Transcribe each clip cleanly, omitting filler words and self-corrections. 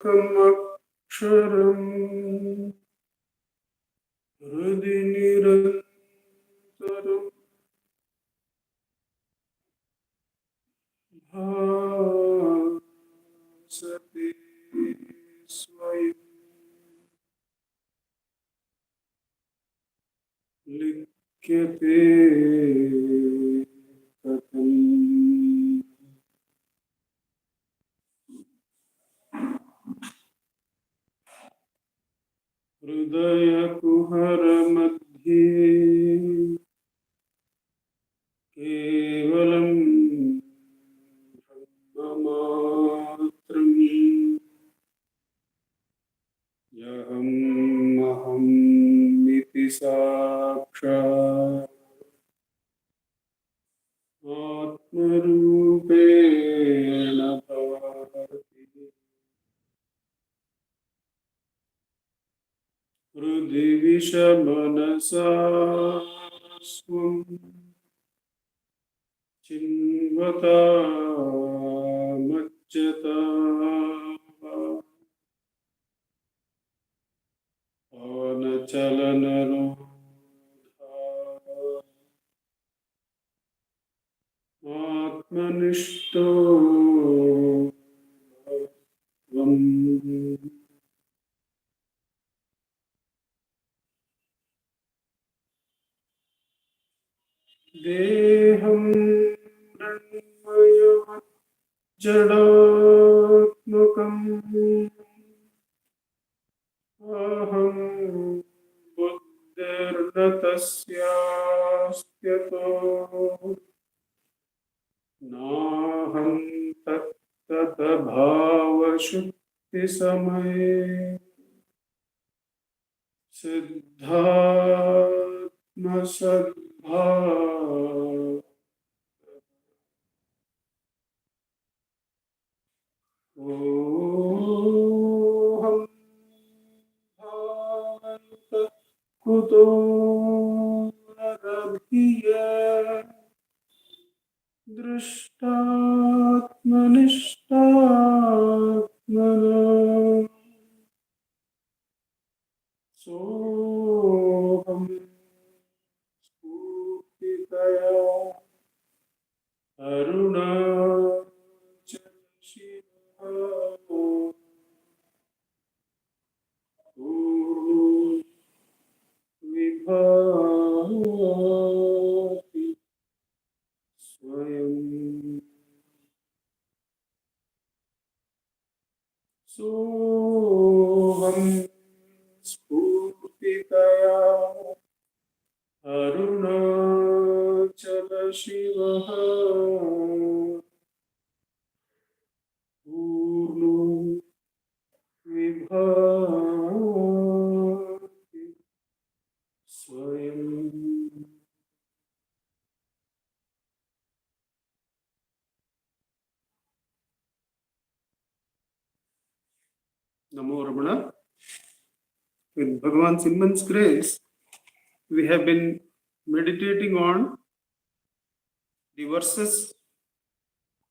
एकमक्षरं हृदि निरन्तरं भासते स्वयं लिख्यते कथम्। हृदयकुहरमध्ये केवलं ब्रह्ममात्रम् यहमहमिति साक्षात् आत्मरूपेण भाति। हृदि विषमनसा स्वं चिन्वता मज्जता अनचलनरोधा आत्मनिष्ठो भवम्। देहं मृण्मयः जडात्मकम् अहं बुद्धिर्न तस्यास्त्यतो नाहं तत्तद्भावशुद्धिसमये सिद्धात्मसद्भाव ओहं भावन्त कुतो नरभिय दृष्टात्मनिष्ठात्मना सोऽहं स्फूर्तितया अरुणाचल शिवः विभाति स्वयं सोऽहं स्फूर्तितया अरुणाचल शिवः पूर्णो विभाति स्वयं। Namo Ramana. With Bhagavan's immense grace, we have been meditating on the verses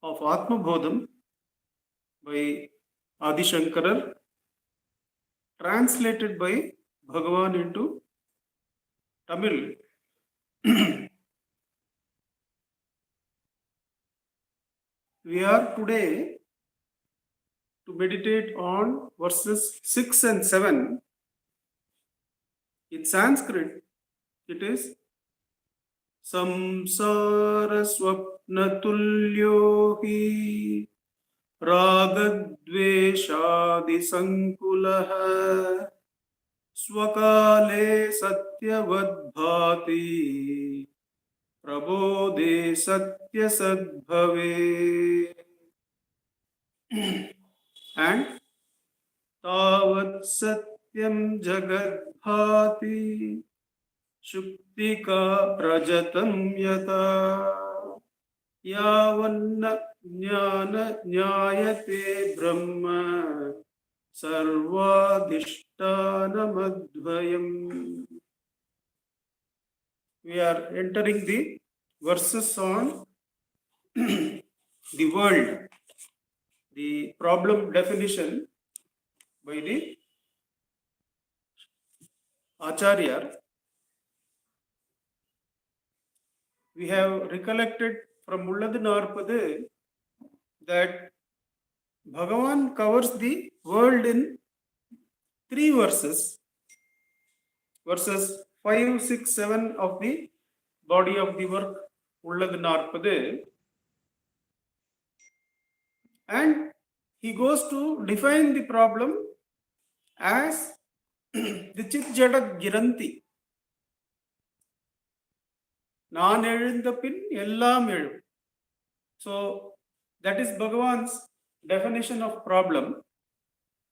of Anma bodham by Adi Shankara, translated by Bhagavan into Tamil. We are today to meditate on verses 6 and 7. In Sanskrit, it is Samsara Swapna Tulyo hi Ragadveshadi Sankulaha Swakale Satyavadbhati Prabodhe Satya Sadbhave. And Tavat Satyam Jagad Bhati Shuktika Prajatam Yata Yavanna Jnana Jnayate Brahma Sarvadhishthanamadvayam. We are entering the verses on the world, the problem definition. by the Acharya. We have recollected from Ulladu Narpadu that Bhagavan covers the world in 3 verses. Verses 5, 6, 7 of the body of the work Ulladu Narpadu. And he goes to define the problem as the Chit Jada Giranti. Naan ezhunda pin ellam ezhum. So that is Bhagavan's definition of problem.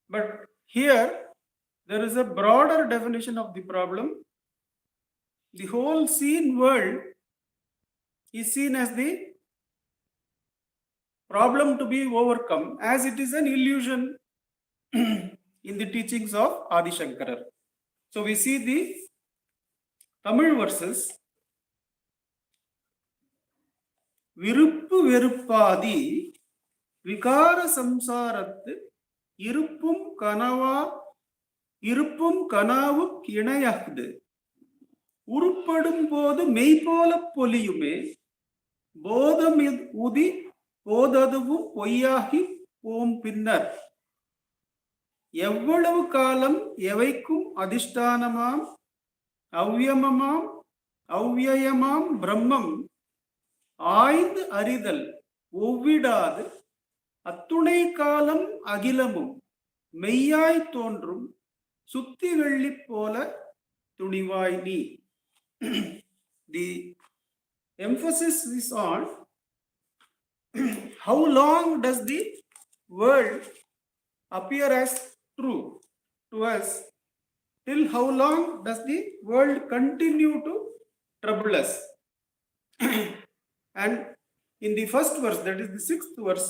But here there is a broader definition of the problem. The whole seen world is seen as the problem to be overcome, as it is an illusion in the teachings of Adi Shankara. So we see the Tamil verses. விருப்பு வெறுப்பாதி விகார சம்சாரத்து இருப்பும் கனாவுக்கு இணையாகுது உருப்படும் போது மெய்போல பொலியுமே போதம் உதி போததுவும் பொய்யாகி போம் பின்னர் எவ்வளவு காலம் எவைக்கும் அதிஷ்டானமாம் அவ்யயமாம் பிரம்மம் ஆய்ந்து அறிதல் ஒவ்விடாது அத்துணை காலம் அகிலமும் மெய்யாய் தோன்றும் சுத்தி வெள்ளி போல துணிவாய் நீ. The emphasis is on how long does the world appear as true to us, till how long does the world continue to trouble us. And in the first verse, that is the 6th verse,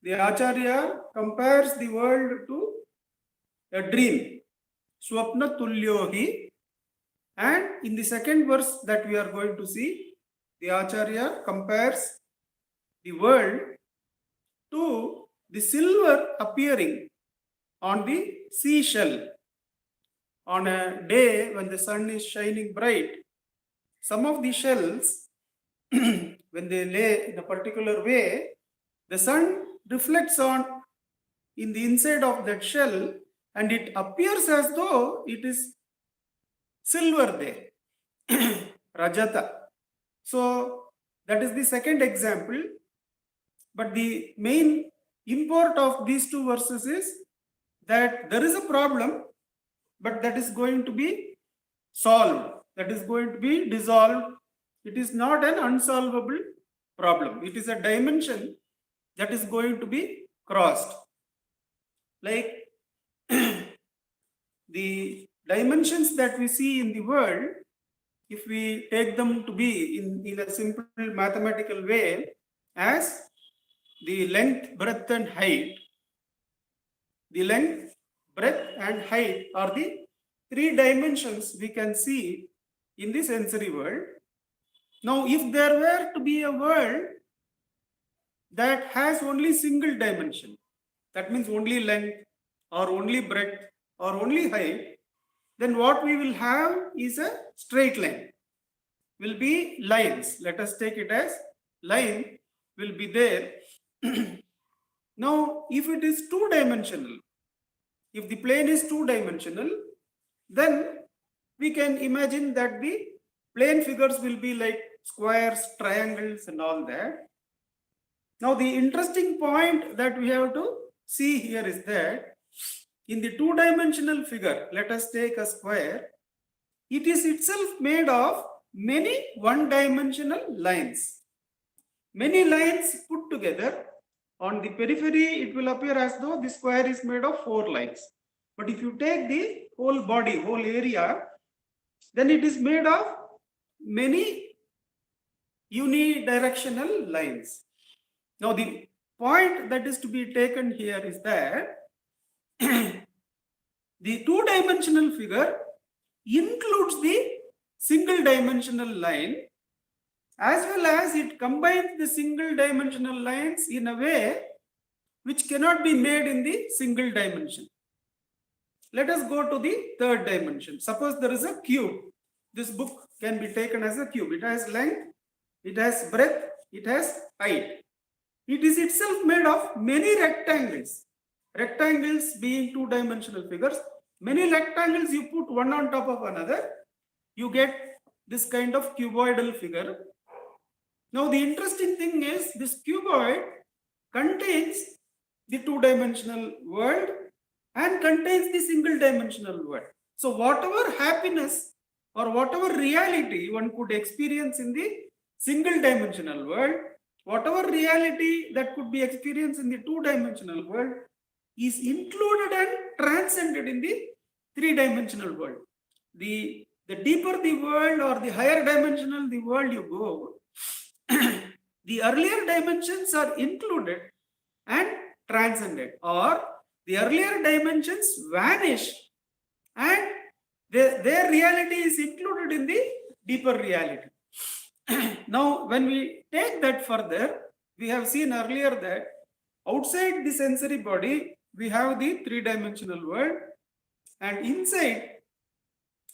the Acharya compares the world to a dream, Swapna Tulyohi. And in the second verse that we are going to see, the Acharya compares the world to the silver appearing on the seashell on a day when the sun is shining bright. Some of the shells, when they lay in a particular way, the sun reflects on in the inside of that shell and it appears as though it is silver there, Rajata. So that is the second example. But the main import of these 2 verses is that there is a problem, but that is going to be solved, that is going to be dissolved. It is not an unsolvable problem. It is a dimension that is going to be crossed. Like the dimensions that we see in the world, if we take them to be in a simple mathematical way as the length, breadth and height. The length, breadth and height are the 3 dimensions we can see in the sensory world. Now, if there were to be a world that has only single dimension, that means only length or only breadth or only height, then what we will have is a straight line, will be lines. Let us take it as line will be there. Now, if it is 2-dimensional, if the plane is 2-dimensional, then we can imagine that the plane figures will be like squares, triangles and all that. Now the interesting point that we have to see here is that in the 2-dimensional figure, let us take a square, it is itself made of many 1-dimensional lines. Many lines put together. On the periphery, it will appear as though the square is made of 4 lines. But if you take the whole body, whole area, then it is made of many unidirectional lines. Now the point that is to be taken here is that the 2-dimensional figure includes the single dimensional line, as well as it combines the single dimensional lines in a way which cannot be made in the single dimension. Let us go to the third dimension. Suppose there is a cube. This book can be taken as a cube. It has length, it has breadth, it has height. It is itself made of many rectangles. Rectangles being two-dimensional figures. Many rectangles you put one on top of another, you get this kind of cuboidal figure. Now the interesting thing is this cuboid contains the two-dimensional world and contains the single-dimensional world. So whatever happiness or whatever reality one could experience in the single-dimensional world, whatever reality that could be experienced in the two-dimensional world is included and transcended in the three-dimensional world. The deeper the world or the higher dimensional the world you go, the earlier dimensions are included and transcended, or the earlier dimensions vanish and their reality is included in the deeper reality. Now, when we take that further, we have seen earlier that outside the sensory body, we have the three-dimensional world, and inside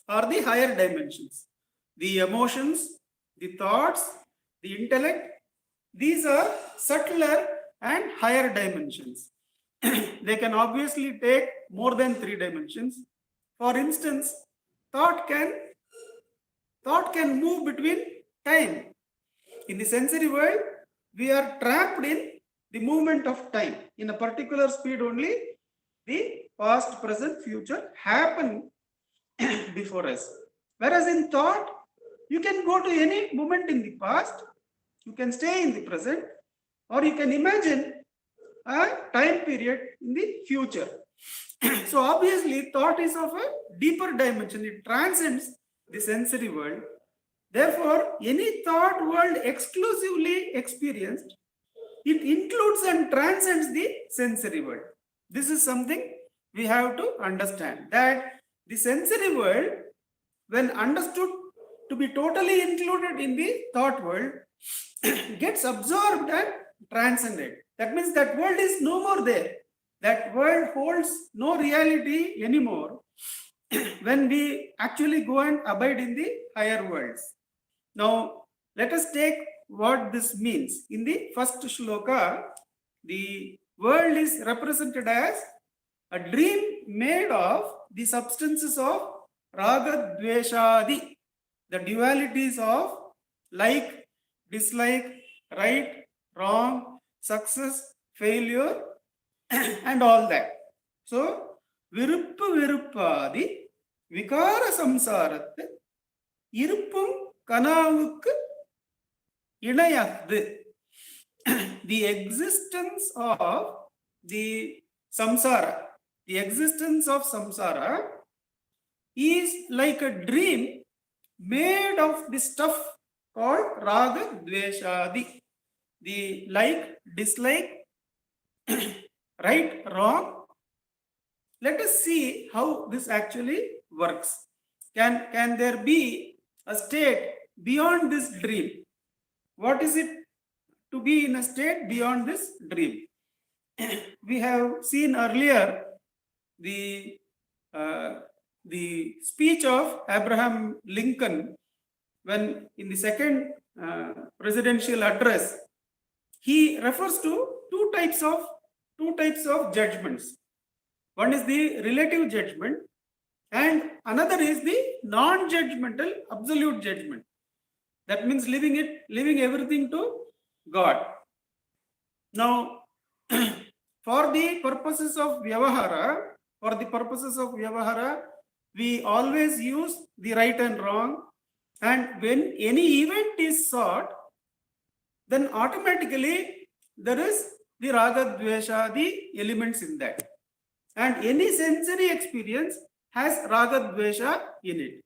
are the higher dimensions. The emotions, the thoughts, the intellect, these are subtler and higher dimensions. They can obviously take more than 3 dimensions. For instance, thought can move between time. In the sensory world, we are trapped in the movement of time. In a particular speed only, the past, present, future happen before us. Whereas in thought, you can go to any moment in the past, you can stay in the present, or you can imagine a time period in the future. So obviously, thought is of a deeper dimension. It transcends the sensory world. Therefore, any thought world exclusively experienced, it includes and transcends the sensory world. This is something we have to understand, that the sensory world, when understood to be totally included in the thought world, gets absorbed and transcended. That means that world is no more there. That world holds no reality anymore when we actually go and abide in the higher worlds. Now, let us take what this means. In the first shloka, the world is represented as a dream made of the substances of raga, dveshadi, the dualities of like, dislike, right, wrong, success, failure, and all that. So, viruppu viruppadi vikara samsarathu iruppum kanavukku inayakdu. The existence of the samsara, is like a dream made of the stuff called raga, dveshadi. The like, dislike, right, wrong. Let us see how this actually works. Can there be a state beyond this dream? What is it to be in a state beyond this dream? We have seen earlier the speech of Abraham Lincoln, when in the second presidential address, he refers to two types of judgments. One is the relative judgment, and another is the non-judgmental absolute judgment. That means leaving everything to God. Now, for the purposes of Vyavahara, we always use the right and wrong, and when any event is sought, then automatically there is the raga, dvesha, the elements in that. And any sensory experience has raga, dvesha in it.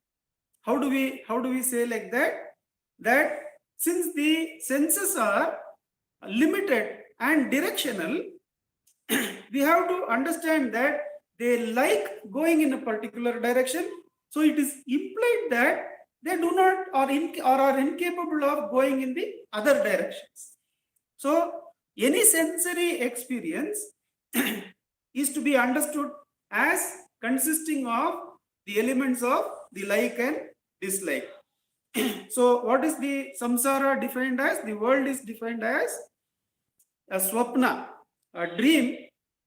How do we say like that? That since the senses are limited and directional, we have to understand that they like going in a particular direction. So it is implied that they do not or are incapable of going in the other directions. So any sensory experience is to be understood as consisting of the elements of the like and dislike. So what is the samsara defined as? The world is defined as a swapna, a dream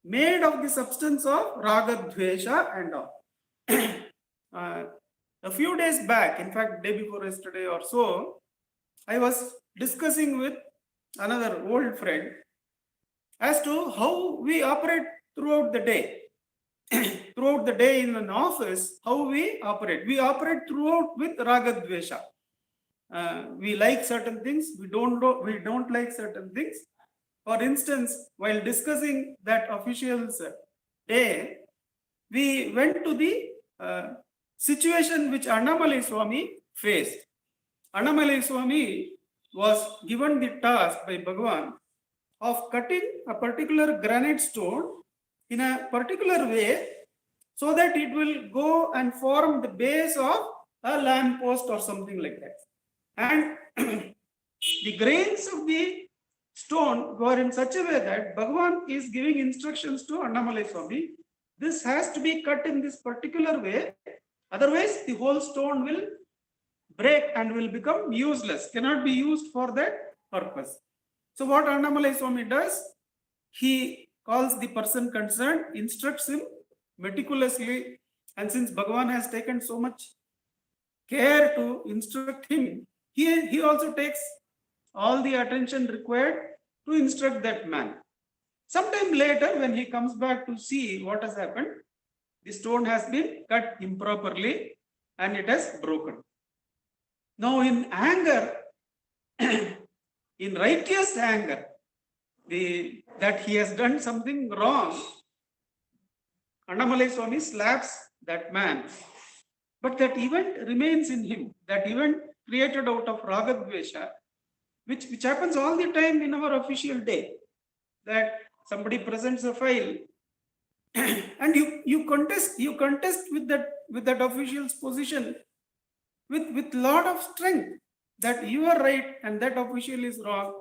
made of the substance of raga, dvesha and all. A few days back, in fact, day before yesterday or so, I was discussing with another old friend as to how we operate throughout the day. Throughout the day in an office, how we operate. We operate throughout with raga, dvesha. We like certain things, we don't like certain things. For instance, while discussing that official's day, we went to the situation which Annamalai Swami faced. Annamalai Swami was given the task by Bhagavan of cutting a particular granite stone in a particular way so that it will go and form the base of a lamp post or something like that. And the grains of the stone were in such a way that Bhagavan is giving instructions to Annamalai Swami. This has to be cut in this particular way. Otherwise, the whole stone will break and will become useless, cannot be used for that purpose. So what Annamalai Swami does, he calls the person concerned, instructs him meticulously, and since Bhagavan has taken so much care to instruct him, he also takes all the attention required to instruct that man. Sometime later, when he comes back to see what has happened, the stone has been cut improperly and it has broken. Now in anger, in righteous anger, that he has done something wrong, Annamalai Swami slaps that man. But that event remains in him. That event created out of raga, dvesha, which happens all the time in our official day. That somebody presents a file and you contest with that official's position with lot of strength that you are right and that official is wrong.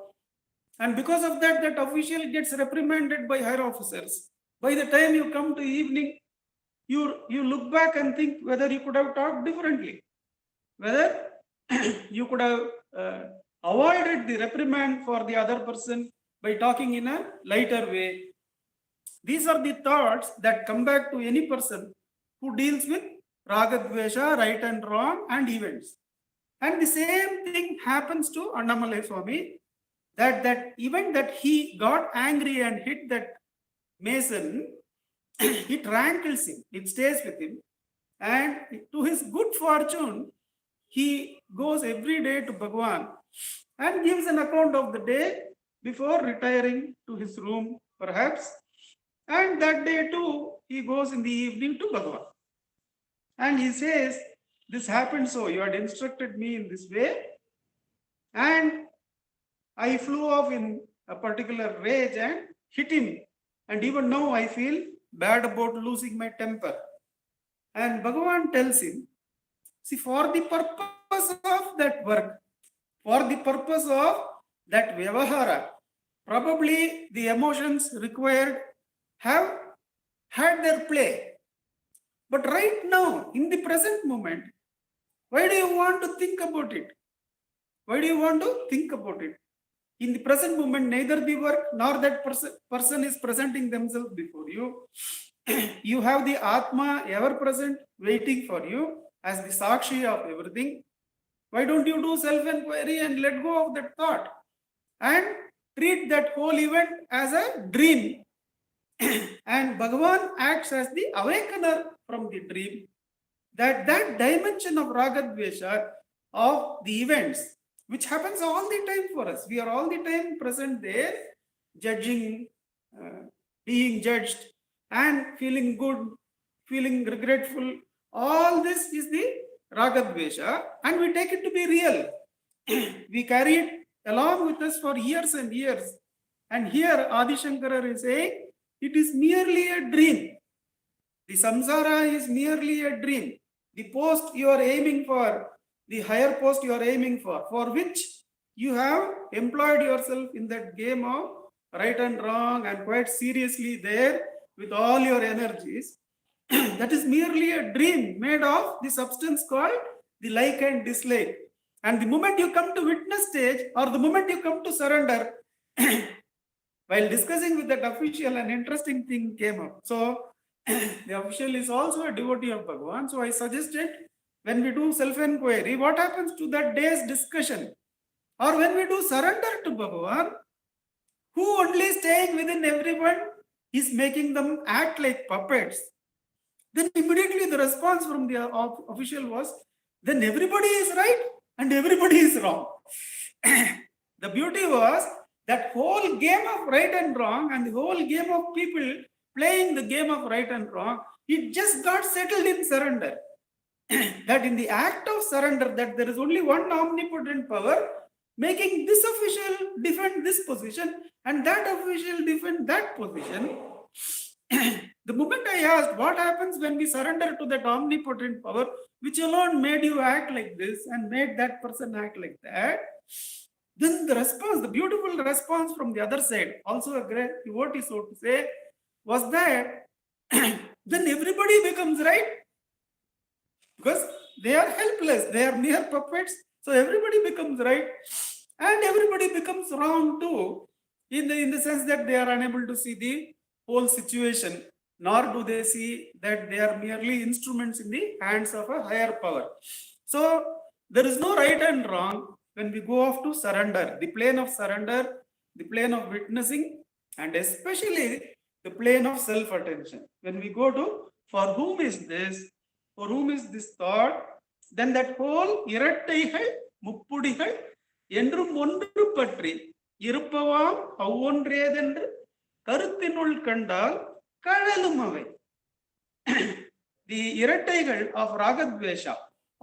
And because of that, that official gets reprimanded by higher officers. By the time you come to evening, you look back and think whether you could have talked differently, whether you could have avoided the reprimand for the other person by talking in a lighter way. These are the thoughts that come back to any person who deals with raga, dvesha, right and wrong, and events. And the same thing happens to Annamalai Swami, that event that he got angry and hit that mason, it rankles him, it stays with him. And to his good fortune, he goes every day to Bhagavan and gives an account of the day before retiring to his room, perhaps. And that day too, he goes in the evening to Bhagavan. And he says, this happened so, you had instructed me in this way. And I flew off in a particular rage and hit him. And even now I feel bad about losing my temper. And Bhagavan tells him, see, for the purpose of that work, for the purpose of that vyavahara, probably the emotions required have had their play. But right now, in the present moment, why do you want to think about it? Why do you want to think about it? In the present moment, neither the work nor that person is presenting themselves before you. You have the Atma ever present waiting for you as the Sakshi of everything. Why don't you do self-enquiry and let go of that thought and treat that whole event as a dream? And Bhagavan acts as the awakener from the dream. That dimension of raga, dvesha, of the events, which happens all the time for us. We are all the time present there, judging, being judged, and feeling good, feeling regretful. All this is the raga, dvesha, and we take it to be real. We carry it along with us for years and years. And here Adi Shankara is saying, it is merely a dream. The samsara is merely a dream. The post you are aiming for, the higher post you are aiming for which you have employed yourself in that game of right and wrong and quite seriously there with all your energies. that is merely a dream made of the substance called the like and dislike. And the moment you come to witness stage, or the moment you come to surrender, while discussing with that official, an interesting thing came up. So the official is also a devotee of Bhagavan. So I suggested, when we do self-enquiry, what happens to that day's discussion? Or when we do surrender to Bhagavan, who only staying within everyone is making them act like puppets? Then immediately the response from the official was, then everybody is right and everybody is wrong. The beauty was that whole game of right and wrong, and the whole game of people playing the game of right and wrong, it just got settled in surrender. That in the act of surrender, that there is only one omnipotent power making this official defend this position and that official defend that position. The moment I asked, what happens when we surrender to that omnipotent power, which alone made you act like this and made that person act like that, then the response, the beautiful response from the other side, also a great devotee, so to say, was that then everybody becomes right, because they are helpless, they are mere puppets. So everybody becomes right and everybody becomes wrong too, in the sense that they are unable to see the whole situation, nor do they see that they are merely instruments in the hands of a higher power. So there is no right and wrong when we go off to surrender, the plane of surrender, the plane of witnessing, and especially the plane of self-attention. When we go to, for whom is this, for whom is this thought, then that whole இரட்டைகள் முப்புடிகள் என்றும் ஒன்று பற்றி இருப்பவாம் அவ்வொன்றேதென்று கருத்தினுள் கண்டால் கழலும் அவை. The இரட்டைகள் of Ragadvesha,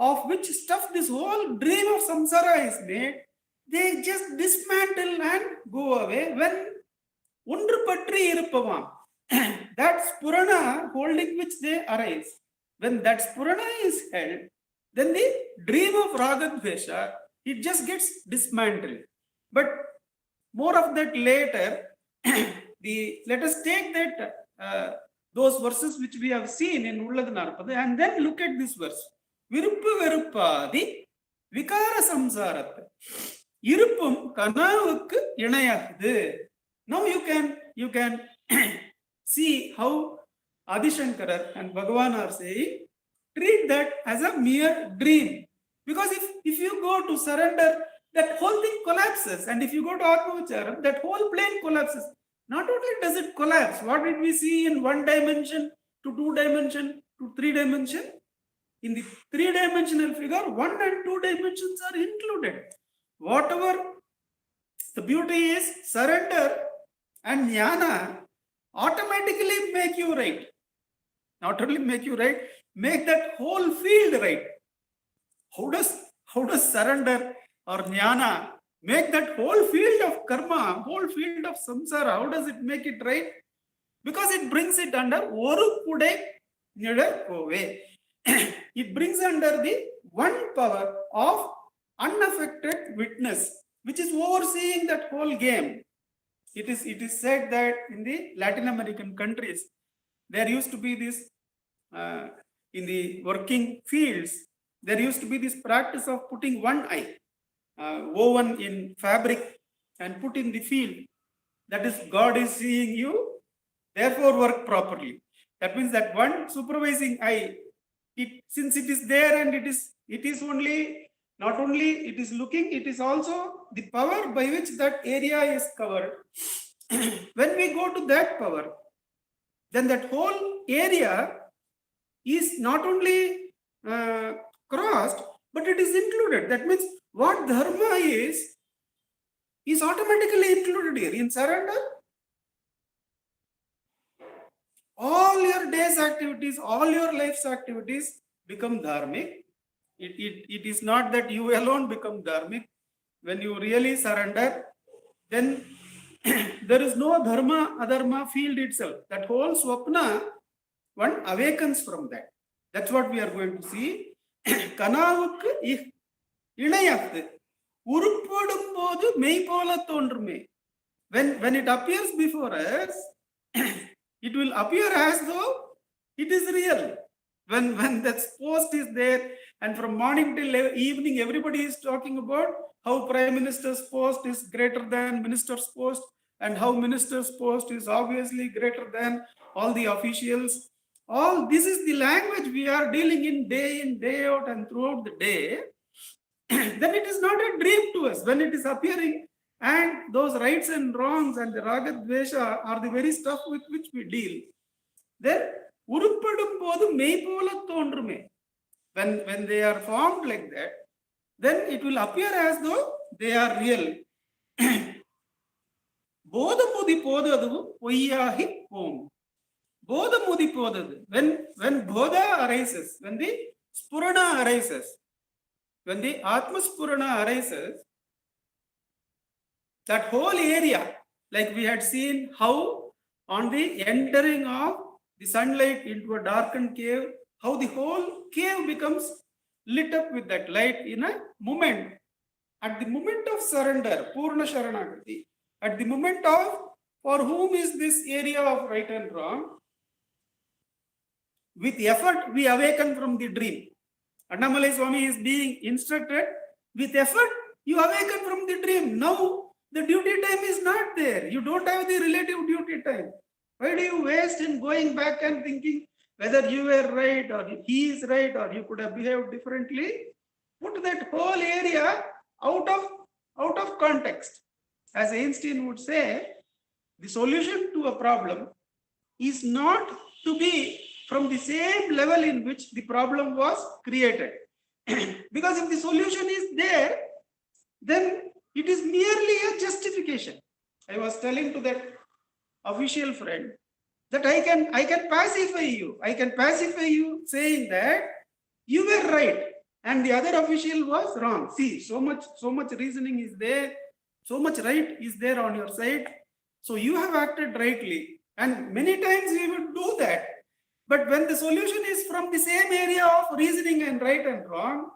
of which stuff this whole dream of samsara is made, they just dismantle and go away when ஒன்று பற்றி இருப்பவாம், that spurana holding which they arise, when that spurana is held, then the dream of Ragadvesha, it just gets dismantled. But more of that later. Let us take that those verses which we have seen in Ulladu Narpadu and then look at this verse. Viruppu veruppadi vikara samsarathu iruppum kanavukku inayagudhu. Now you can see how Adi Shankara and Bhagavan are saying, treat that as a mere dream. Because if you go to surrender, that whole thing collapses. And if you go to Atma-vicharam, that whole plane collapses. Not only does it collapse, what did we see in 1 dimension to 2 dimension to 3 dimension? In the 3-dimensional figure, 1 and 2 dimensions are included. Whatever the beauty is, surrender and jnana automatically make you right. Not only make you right, make that whole field right. How does surrender or jnana make that whole field of karma, whole field of samsara, how does it make it right? Because it brings it under oru kudai nidar kove. It brings under the one power of unaffected witness, which is overseeing that whole game. It is said that in the Latin American countries, there used to be this, in the working fields, there used to be this practice of putting one eye, woven in fabric and put in the field. That is, God is seeing you, therefore work properly. That means that one supervising eye, since it is there and it is only, not only it is looking, it is also the power by which that area is covered. When we go to that power, then that whole area is not only crossed, but it is included. That means what dharma is automatically included here. In surrender, all your day's activities, all your life's activities become dharmic. It is not that you alone become dharmic. When you really surrender, then there is no dharma, adharma field itself. That whole swapna, one awakens from that. That's what we are going to see. Kanavukku inayathu urupodum podu mei pola thondrume. When it appears before us, it will appear as though It is real. When that post is there, and from morning till evening, everybody is talking about how Prime Minister's post is greater than Minister's post, and how Minister's post is obviously greater than all the officials. All this is the language we are dealing in, day out, and throughout the day. Then it is not a dream to us when it is appearing, and those rights and wrongs and the raga dvesha are the very stuff with which we deal. Then உருப்படும் போது மெய்போல தோன்றுமே, when they are formed like that, then it will appear as though they are real. போதமுதி போது அதுவும் பொய்யாகி போம். போதமுதி போதது, when bodha arises, when the spurana arises, when the atma spurana arises, that whole area, like we had seen how on the entering of the sunlight into a darkened cave, how the whole cave becomes lit up with that light in a moment. At the moment of surrender, Purna Sharanagati, at the moment of for whom is this area of right and wrong, with effort we awaken from the dream. Annamalai Swami is being instructed, with effort you awaken from the dream. Now the duty time is not there. You don't have the relative duty time. Why do you waste in going back and thinking whether you were right or he is right or you could have behaved differently? Put that whole area out of context. As Einstein would say, the solution to a problem is not to be from the same level in which the problem was created. Because if the solution is there, then it is merely a justification. I was telling to that official friend that I can pacify you. I can pacify you saying that you were right and the other official was wrong. See, so much reasoning is there, so much right is there on your side. So you have acted rightly, and many times we would do that. But when the solution is from the same area of reasoning and right and wrong,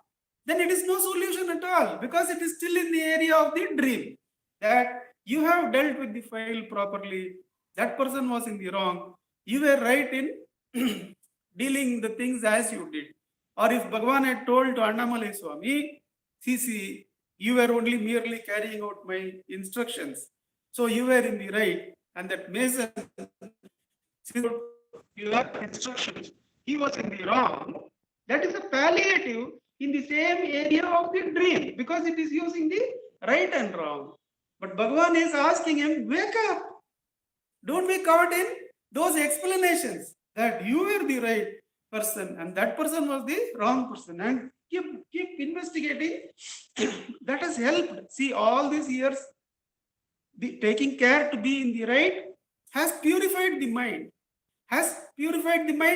then it is no solution at all, because it is still in the area of the dream, that you have dealt with the file properly. That person was in the wrong. You were right in dealing the things as you did. Or if Bhagavan had told to Annamalai Swami, see, you were only merely carrying out my instructions, so you were in the right, and that mason, your instructions, he was in the wrong. That is a palliative in the same area of the dream, because it is using the right and wrong. But Bhagavan is asking him, wake up. Don't be caught in those explanations that you were the right person and that person was the wrong person, and keep investigating. That has helped. See, all these years, taking care to be in the right has purified the mind.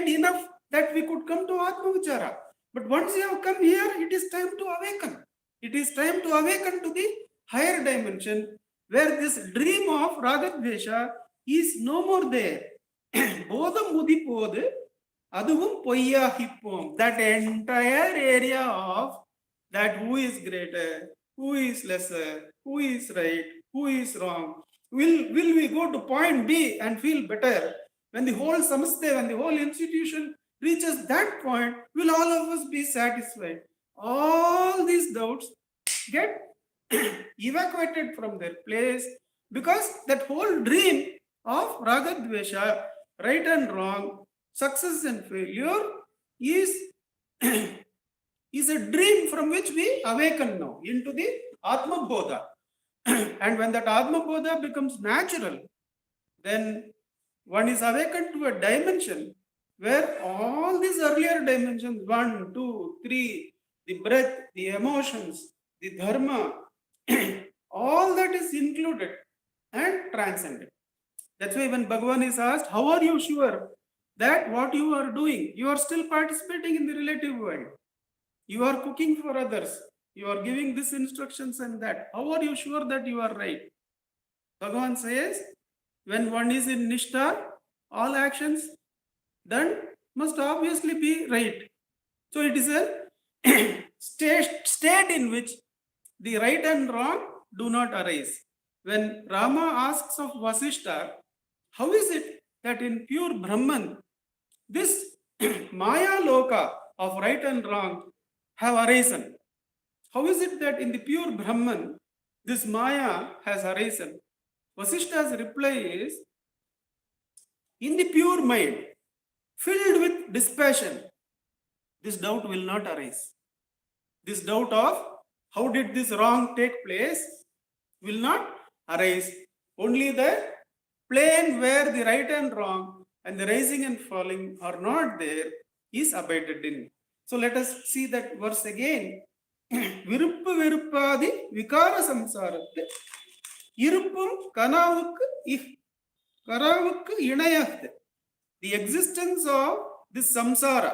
Enough that we could come to Atma Vichara. But once you have come here, it is time to awaken. It is time to awaken to the higher dimension, where this dream of Ragadvesha is no more there. Bodham mudi podu aduvum poyyagi pom. That entire area of that who is greater, who is lesser, who is right, who is wrong. Will we go to point B and feel better? When the whole samastha, when the whole institution reaches that point, will all of us be satisfied? All these doubts get evacuated from their place, because that whole dream of Ragadvesha, right and wrong, success and failure is a dream from which we awaken now into the Atma bodha. And when that Atma bodha becomes natural, then one is awakened to a dimension where all these earlier dimensions, 1, 2, 3, the breath, the emotions, the dharma, all that is included and transcended. That's why when Bhagavan is asked, how are you sure that what you are doing, you are still participating in the relative world? You are cooking for others. You are giving this instructions and that. How are you sure that you are right? Bhagavan says, when one is in Nishtha, all actions done must obviously be right. So it is a state in which the right and wrong do not arise. When Rama asks of Vasishtha, how is it that in pure Brahman this Maya Loka of right and wrong have arisen. How is it that in the pure Brahman, this Maya has arisen? Vasishta's reply is, in the pure mind, filled with dispassion, this doubt will not arise. This doubt of how did this wrong take place will not arise. Only the plane where the right and wrong and the rising and falling are not there is abided in. So let us see that verse again. விருப்பு வெறுப்பாதி விகார சம்சாரத்து இருப்பும் கராவுக்கு இணையாது. The existence of this samsara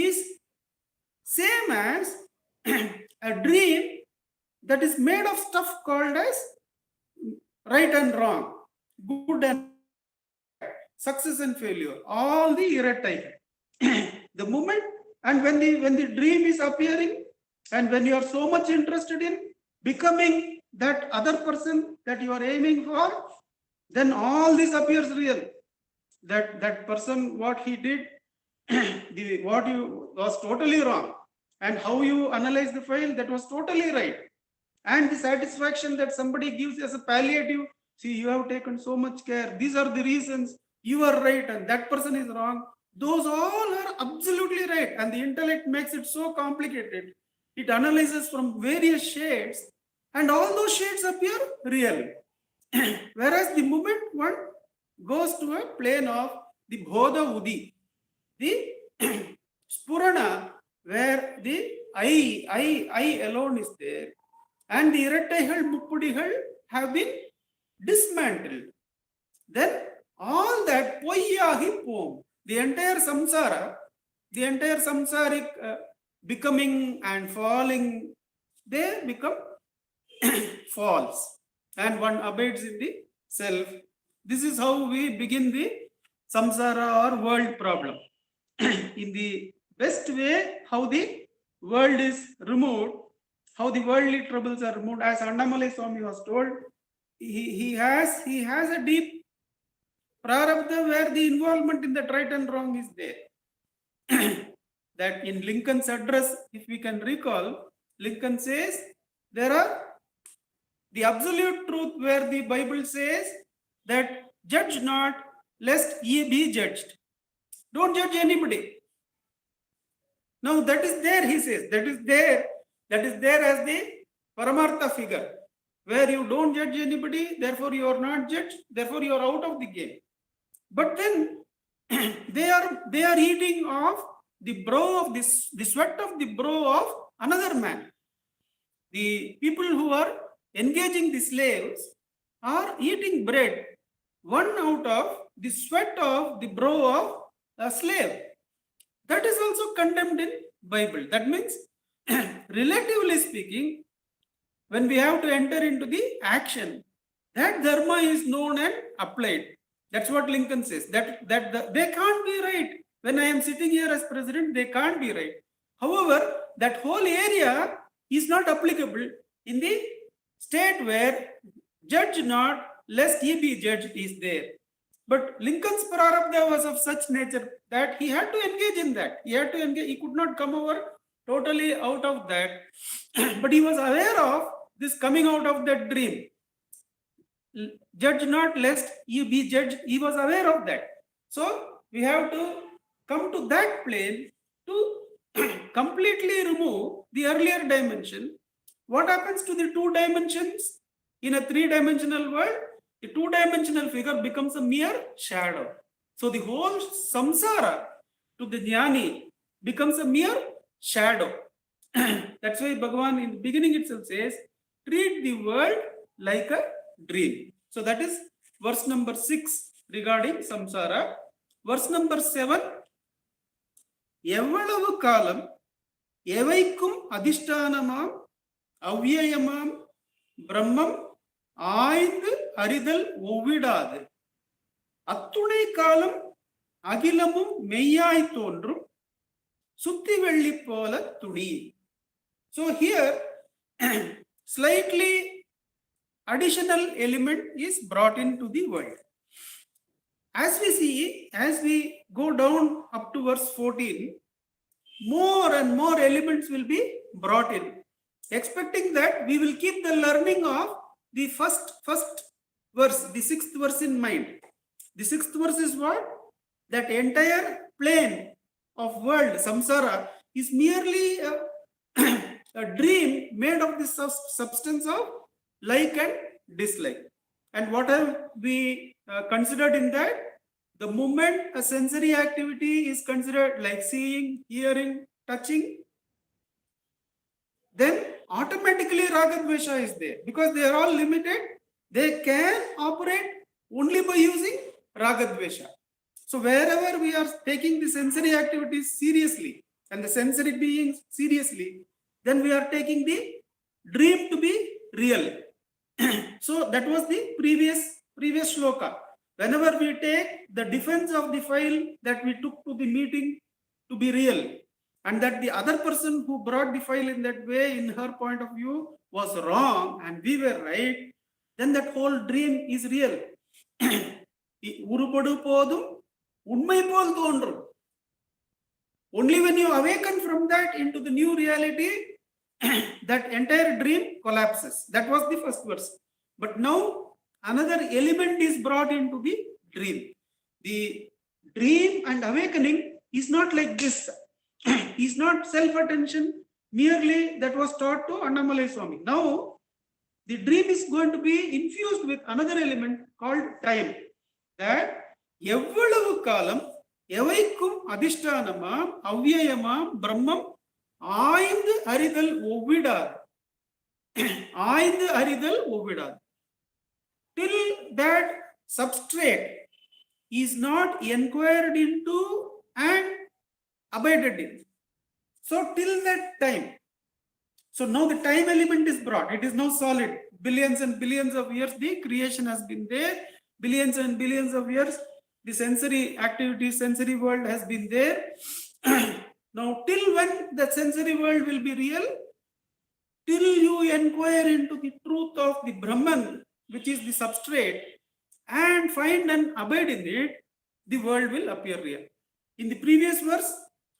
is same as a dream that is made of stuff called as right and wrong, good and bad, success and failure, all the irretai. The moment and when the dream is appearing and when you are so much interested in becoming that other person that you are aiming for, then all this appears real. That person, what he did, what you was totally wrong, and how you analyze the file, that was totally right. And the satisfaction that somebody gives as a palliative, see, you have taken so much care, these are the reasons, you are right and that person is wrong. Those all are absolutely right, and the intellect makes it so complicated. It analyzes from various shades, and all those shades appear real. Whereas the moment one goes to a plane of the Bodha Udi, the Spurana, where the I alone is there, and the Irataigal, Muppudigal have been dismantled. Then all that Poyyahi Pom, the entire samsara, the entire samsaric becoming and falling, they become false, and one abides in the self. This is how we begin the samsara or world problem. In the best way, how the world is removed, how the worldly troubles are removed, as Annamalai Swami was told, he has a deep prarabdha where the involvement in the right and wrong is there. That in Lincoln's address, if we can recall, Lincoln says there are the absolute truth where the Bible says that judge not lest ye be judged. Don't judge anybody. Now that is there, he says, that is there as the Paramartha figure, where you don't judge anybody, therefore you are not judged, therefore you are out of the game. But then they are eating off the brow of this, the sweat of the brow of another man. The people who are engaging the slaves are eating bread, one out of the sweat of the brow of a slave. That is also condemned in Bible. That means, relatively speaking, when we have to enter into the action, that dharma is known and applied. That's what Lincoln says. They can't be right. When I am sitting here as president, they can't be right. However, that whole area is not applicable in the state where judge not lest ye be judged is there. But Lincoln's prarabdha was of such nature that he had to engage in that. He could not come over totally out of that. But he was aware of this coming out of that dream. Judge not lest ye be judged. He was aware of that. So we have to come to that plane to completely remove the earlier dimension. What happens to the two dimensions in a three-dimensional world? The two-dimensional figure becomes a mere shadow. So the whole samsara to the jnani becomes a mere shadow. That's why Bhagavan in the beginning itself says, treat the world like a dream. So that is verse number 6 regarding samsara. Verse number 7, எவ்வளவு காலம் எவைக்கும் அதிஷ்டானமாம் அவ்யயமாம் பிரம்மம் ஆய்ந்து அறிதல் ஒவ்விடாது அத்துணை காலம் அகிலமும் மெய்யாய் தோன்றும் சுத்தி வெள்ளி போல துணி. So here slightly additional element is brought into the world. As we see, as we go down up to verse 14, more and more elements will be brought in, expecting that we will keep the learning of the first verse, the 6th verse in mind. The 6th verse is what? That entire plane of world, samsara, is merely a dream made of the substance of like and dislike. And what have we considered in that? The moment a sensory activity is considered like seeing, hearing, touching, then automatically ragadvesha is there, because they are all limited. They can operate only by using ragadvesha. So wherever we are taking the sensory activities seriously and the sensory beings seriously, then we are taking the dream to be real. So that was the previous shloka. Whenever we take the defense of the file that we took to the meeting to be real, and that the other person who brought the file in that way, in her point of view, was wrong and we were right, then that whole dream is real. Only when you awaken from that into the new reality, that entire dream collapses. That was the first verse. But now another element is brought into the dream. The dream and awakening is not like this. Is not self-attention merely that was taught to Annamalai Swami. Now the dream is going to be infused with another element called time. That எவ்வளவு காலம் எவைக்கும் அதிஷ்டானமாம் அவ்யயமாம் பிரம்மம் ஆய்ந்து அறிதல் ஒவ்விடாது. ஆய்ந்து அறிதல் ஒவ்விடாது. Till that substrate is not inquired into and abided in. So till that time. So now the time element is brought. It is now solid. Billions and billions of years the creation has been there. Billions and billions of years the sensory activity, sensory world has been there. Now till when the sensory world will be real? Till you inquire into the truth of the Brahman, which is the substrate, and find and abide in it, the world will appear real. In the previous verse,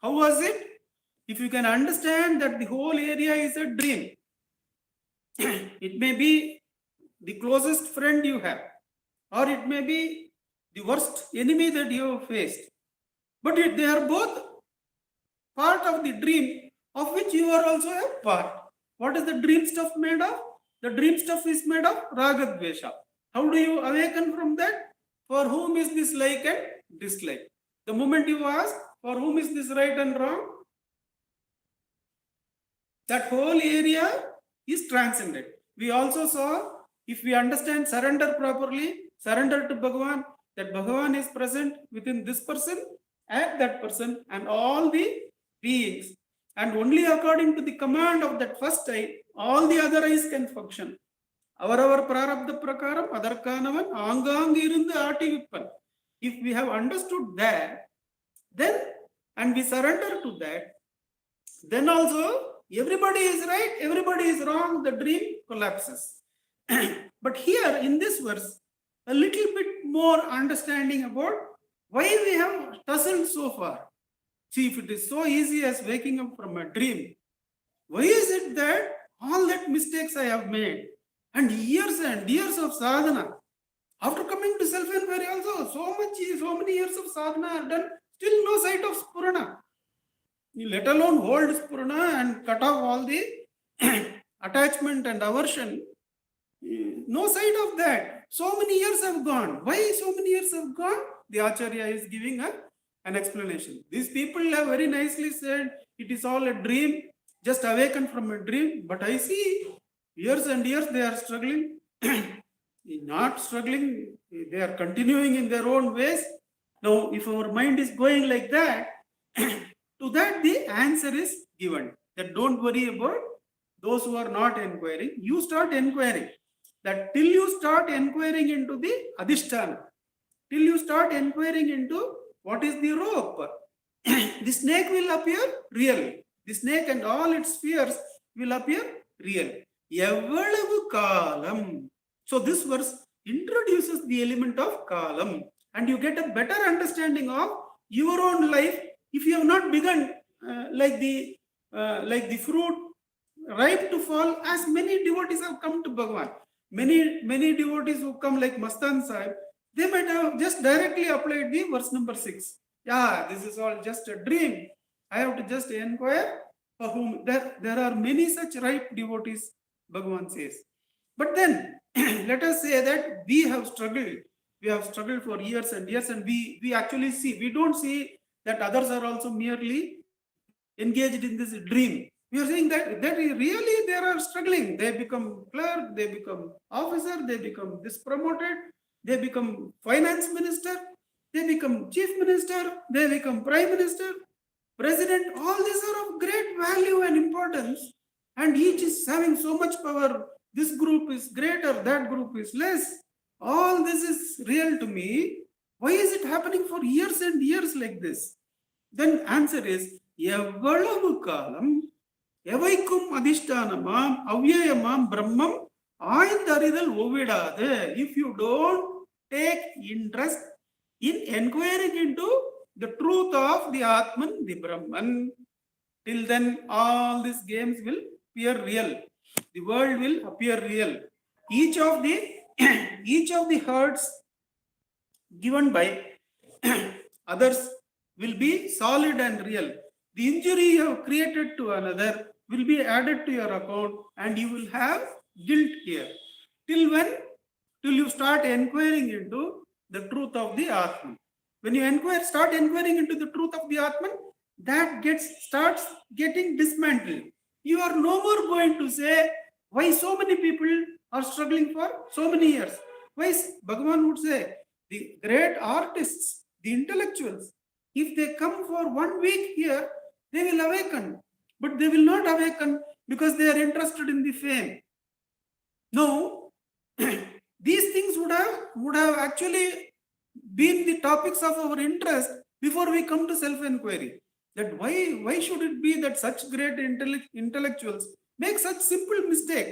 how was it? If you can understand that the whole area is a dream, it may be the closest friend you have, or it may be the worst enemy that you have faced. But they are both part of the dream of which you are also a part. What is the dream stuff made of? The dream stuff is made of ragadvesha. How do you awaken from that? For whom is this like and dislike? The moment you ask, for whom is this right and wrong? That whole area is transcended. We also saw, if we understand surrender properly, surrender to Bhagavan, that Bhagavan is present within this person and that person and all the beings. And only according to the command of that first eye, all the other eyes can function. Our prarabdha prakaram adarkanavan angangi irundu aati vippan. If we have understood that, then, and we surrender to that, then also everybody is right, everybody is wrong, the dream collapses. But here in this verse, a little bit more understanding about why we have tussled so far. See, if it is so easy as waking up from a dream, why is it that all that mistakes I have made and years of sadhana, after coming to self-enquiry also, so many years of sadhana are done, still no sight of spurana. Let alone hold spurana and cut off all the attachment and aversion. No sight of that. So many years have gone. Why so many years have gone? The Acharya is giving an explanation. These people have very nicely said, it is all a dream, just awaken from a dream. But I see years and years they are struggling. Not struggling, they are continuing in their own ways. Now, if our mind is going like that, to that the answer is given. That don't worry about those who are not inquiring. You start inquiring. That till you start inquiring into the adhisthana, till you start inquiring into what is the rope, the snake will appear real. The snake and all its spheres will appear real. Evvalavu kalam. So this verse introduces the element of kalam. and you get a better understanding of your own life. If you have not begun like the fruit ripe to fall, as many devotees have come to Bhagavan. Many devotees who come like Mastan Sahib, they might have just directly applied the verse number 6. Yeah, this is all just a dream. I have to just inquire for whom. There are many such ripe devotees, Bhagavan says. But then, let us say that we have struggled. We have struggled for years and years, and we actually see, we don't see that others are also merely engaged in this dream. We are saying that really they are struggling. They become clerk, they become officer, they become this promoted, they become finance minister, they become chief minister, they become prime minister, president. All these are of great value and importance, and each is having so much power. This group is greater, that group is less. All this is real to me. Why is it happening for years and years like this? Then answer is, எவ்வளவு காலம் எவைக்கும் அதிஷ்டானமாம் அவ்யயமாம் பிரம்மம் ஆய்ந்தறிதல் ஒவ்விடாது. If you don't take interest in inquiring into the truth of the Atman, the Brahman, till then all these games will appear real. The world will appear real. Each of the hurts given by others will be solid and real. The injury you have created to another will be added to your account, and you will have guilt here. Till when? Till you start inquiring into the truth of the Atman. When you start inquiring into the truth of the Atman, that starts getting dismantled. You are no more going to say why so many people are struggling for so many years. Why Bhagavan would say the great artists, the intellectuals, if they come for 1 week here, they will awaken. But they will not awaken because they are interested in the fame. No, these things would have actually been the topics of our interest before we come to self-enquiry. That why should it be that such great intellectuals make such simple mistake?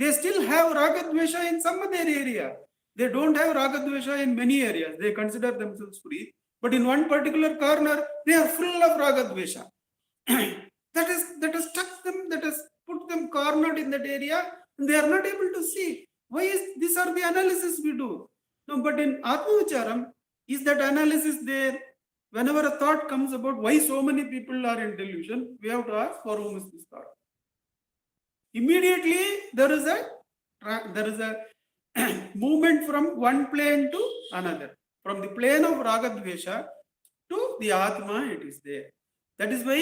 They still have ragadvesha in some other area. They don't have ragadvesha in many areas. They consider themselves free. But in one particular corner, they are full of ragadvesha. that has stuck them, that has put them cornered in that area, and they are not able to see. Why is these are the analysis we do? No, but in Atmavicharam, is that analysis there? Whenever a thought comes about why so many people are in delusion, we have to ask, for whom is this thought? Immediately there is a movement from one plane to another. From the plane of Ragadvesha to the Atma, it is there. That is why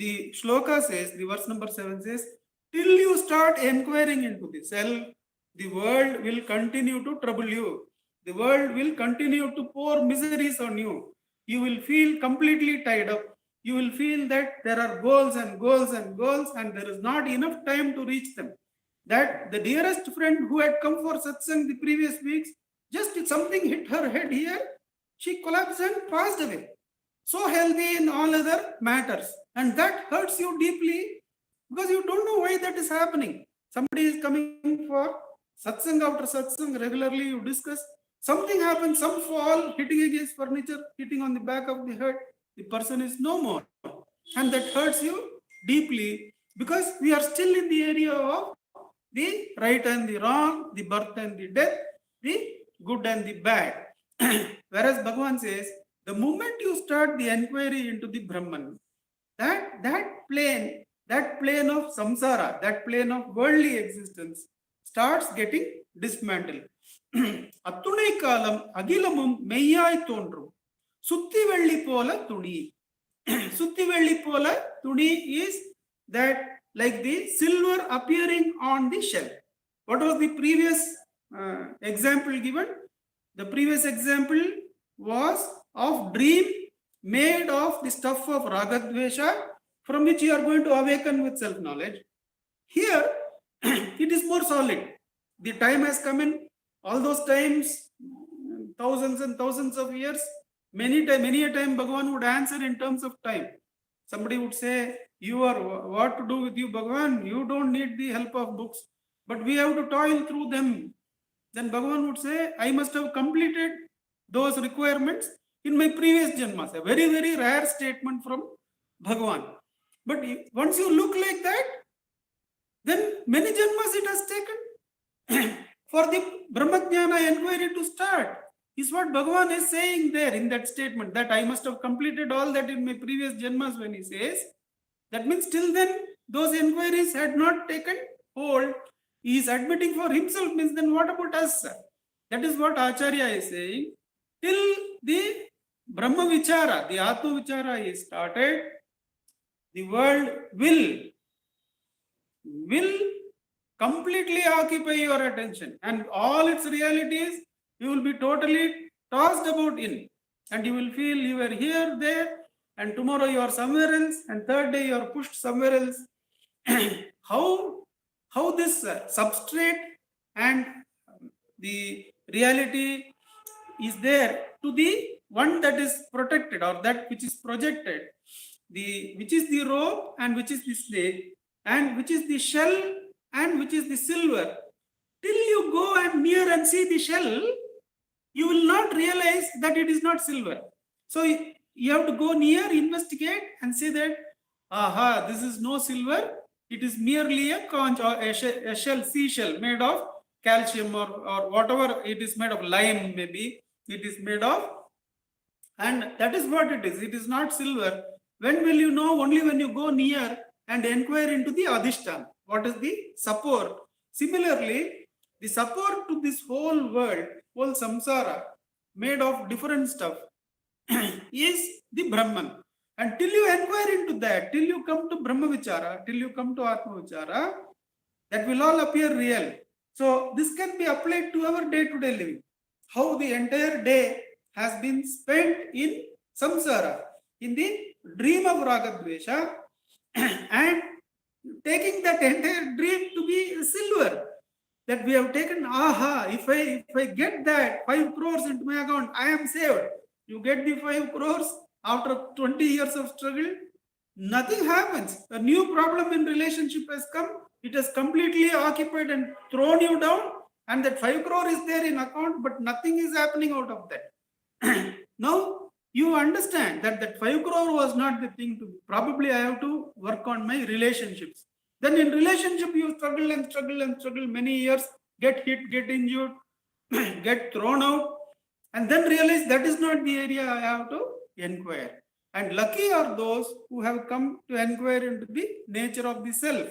the shloka says, the verse number 7 says, till you start inquiring into the self, the world will continue to trouble you. The world will continue to pour miseries on you. You will feel completely tied up. You will feel that there are goals and goals and goals, and there is not enough time to reach them. That the dearest friend who had come for satsang the previous weeks, just something hit her head here, she collapsed and passed away. So healthy in all other matters. And that hurts you deeply because you don't know why that is happening. Somebody is coming for satsang after satsang, regularly you discuss. Something happens, some fall, hitting against furniture, hitting on the back of the head. The person is no more. And that hurts you deeply because we are still in the area of the right and the wrong, the birth and the death, the good and the bad. Whereas Bhagavan says, the moment you start the inquiry into the Brahman, that plane of samsara, that plane of worldly existence starts getting dismantled. அத்துணை காலம் அகிலமும் மெய்யாய் தோன்றும் சுத்தி வெள்ளி போல துணி. சுத்தி வெள்ளி போல துணி is that like the silver appearing on the shell. What was the previous example given? The previous example was of dream made of the stuff of ragadvesha, from which you are going to awaken with self-knowledge. Here, it is more solid. The time has come in. All those times, thousands and thousands of years, many a time Bhagavan would answer in terms of time. Somebody would say, what to do with you, Bhagavan? You don't need the help of books, but we have to toil through them. Then Bhagavan would say, I must have completed those requirements in my previous janmas. A very, very rare statement from Bhagavan. But once you look like that, then many janmas it has taken for the Brahmajnana inquiry to start. Is what Bhagavan is saying there in that statement, that I must have completed all that in my previous janmas. When he says, that means till then those inquiries had not taken hold. He is admitting for himself, means then what about us? That is what Acharya is saying. Till the Brahma Vichara, the Atma Vichara is started, the world will completely occupy your attention, and all its realities you will be totally tossed about in, and you will feel you are here, there, and tomorrow you are somewhere else, and third day you are pushed somewhere else. How this substrate and the reality is there to the one that is protected, or that which is projected, which is the rope and which is the snake, and which is the shell and which is the silver. Till you go and near and see the shell, you will not realize that it is not silver. So you have to go near, investigate, and say that, aha, this is no silver. It is merely a conch or a shell, seashell made of calcium or whatever it is made of, lime maybe it is made of, and that is what it is. It is not silver. When will you know? Only when you go near and inquire into the adhishtan. What is the support? Similarly, the support to this whole world, whole samsara, made of different stuff, is the Brahman. And till you inquire into that, till you come to Brahma Vichara, till you come to Atma Vichara, that will all appear real. So this can be applied to our day-to-day living. How the entire day has been spent in samsara, in the dream of Ragadvesha, and taking that entire dream to be silver. That we have taken, aha, if I get that 5 crores into my account, I am saved. You get the 5 crores after 20 years of struggle, nothing happens. A new problem in relationship has come. It has completely occupied and thrown you down, and that 5 crore is there in account, but nothing is happening out of that. Now you understand that 5 crore was not the thing to, probably I have to work on my relationships. Then in relationship you struggle and struggle and struggle many years, get hit, get injured, get thrown out, and then realize that is not the area I have to inquire. And lucky are those who have come to inquire into the nature of the self,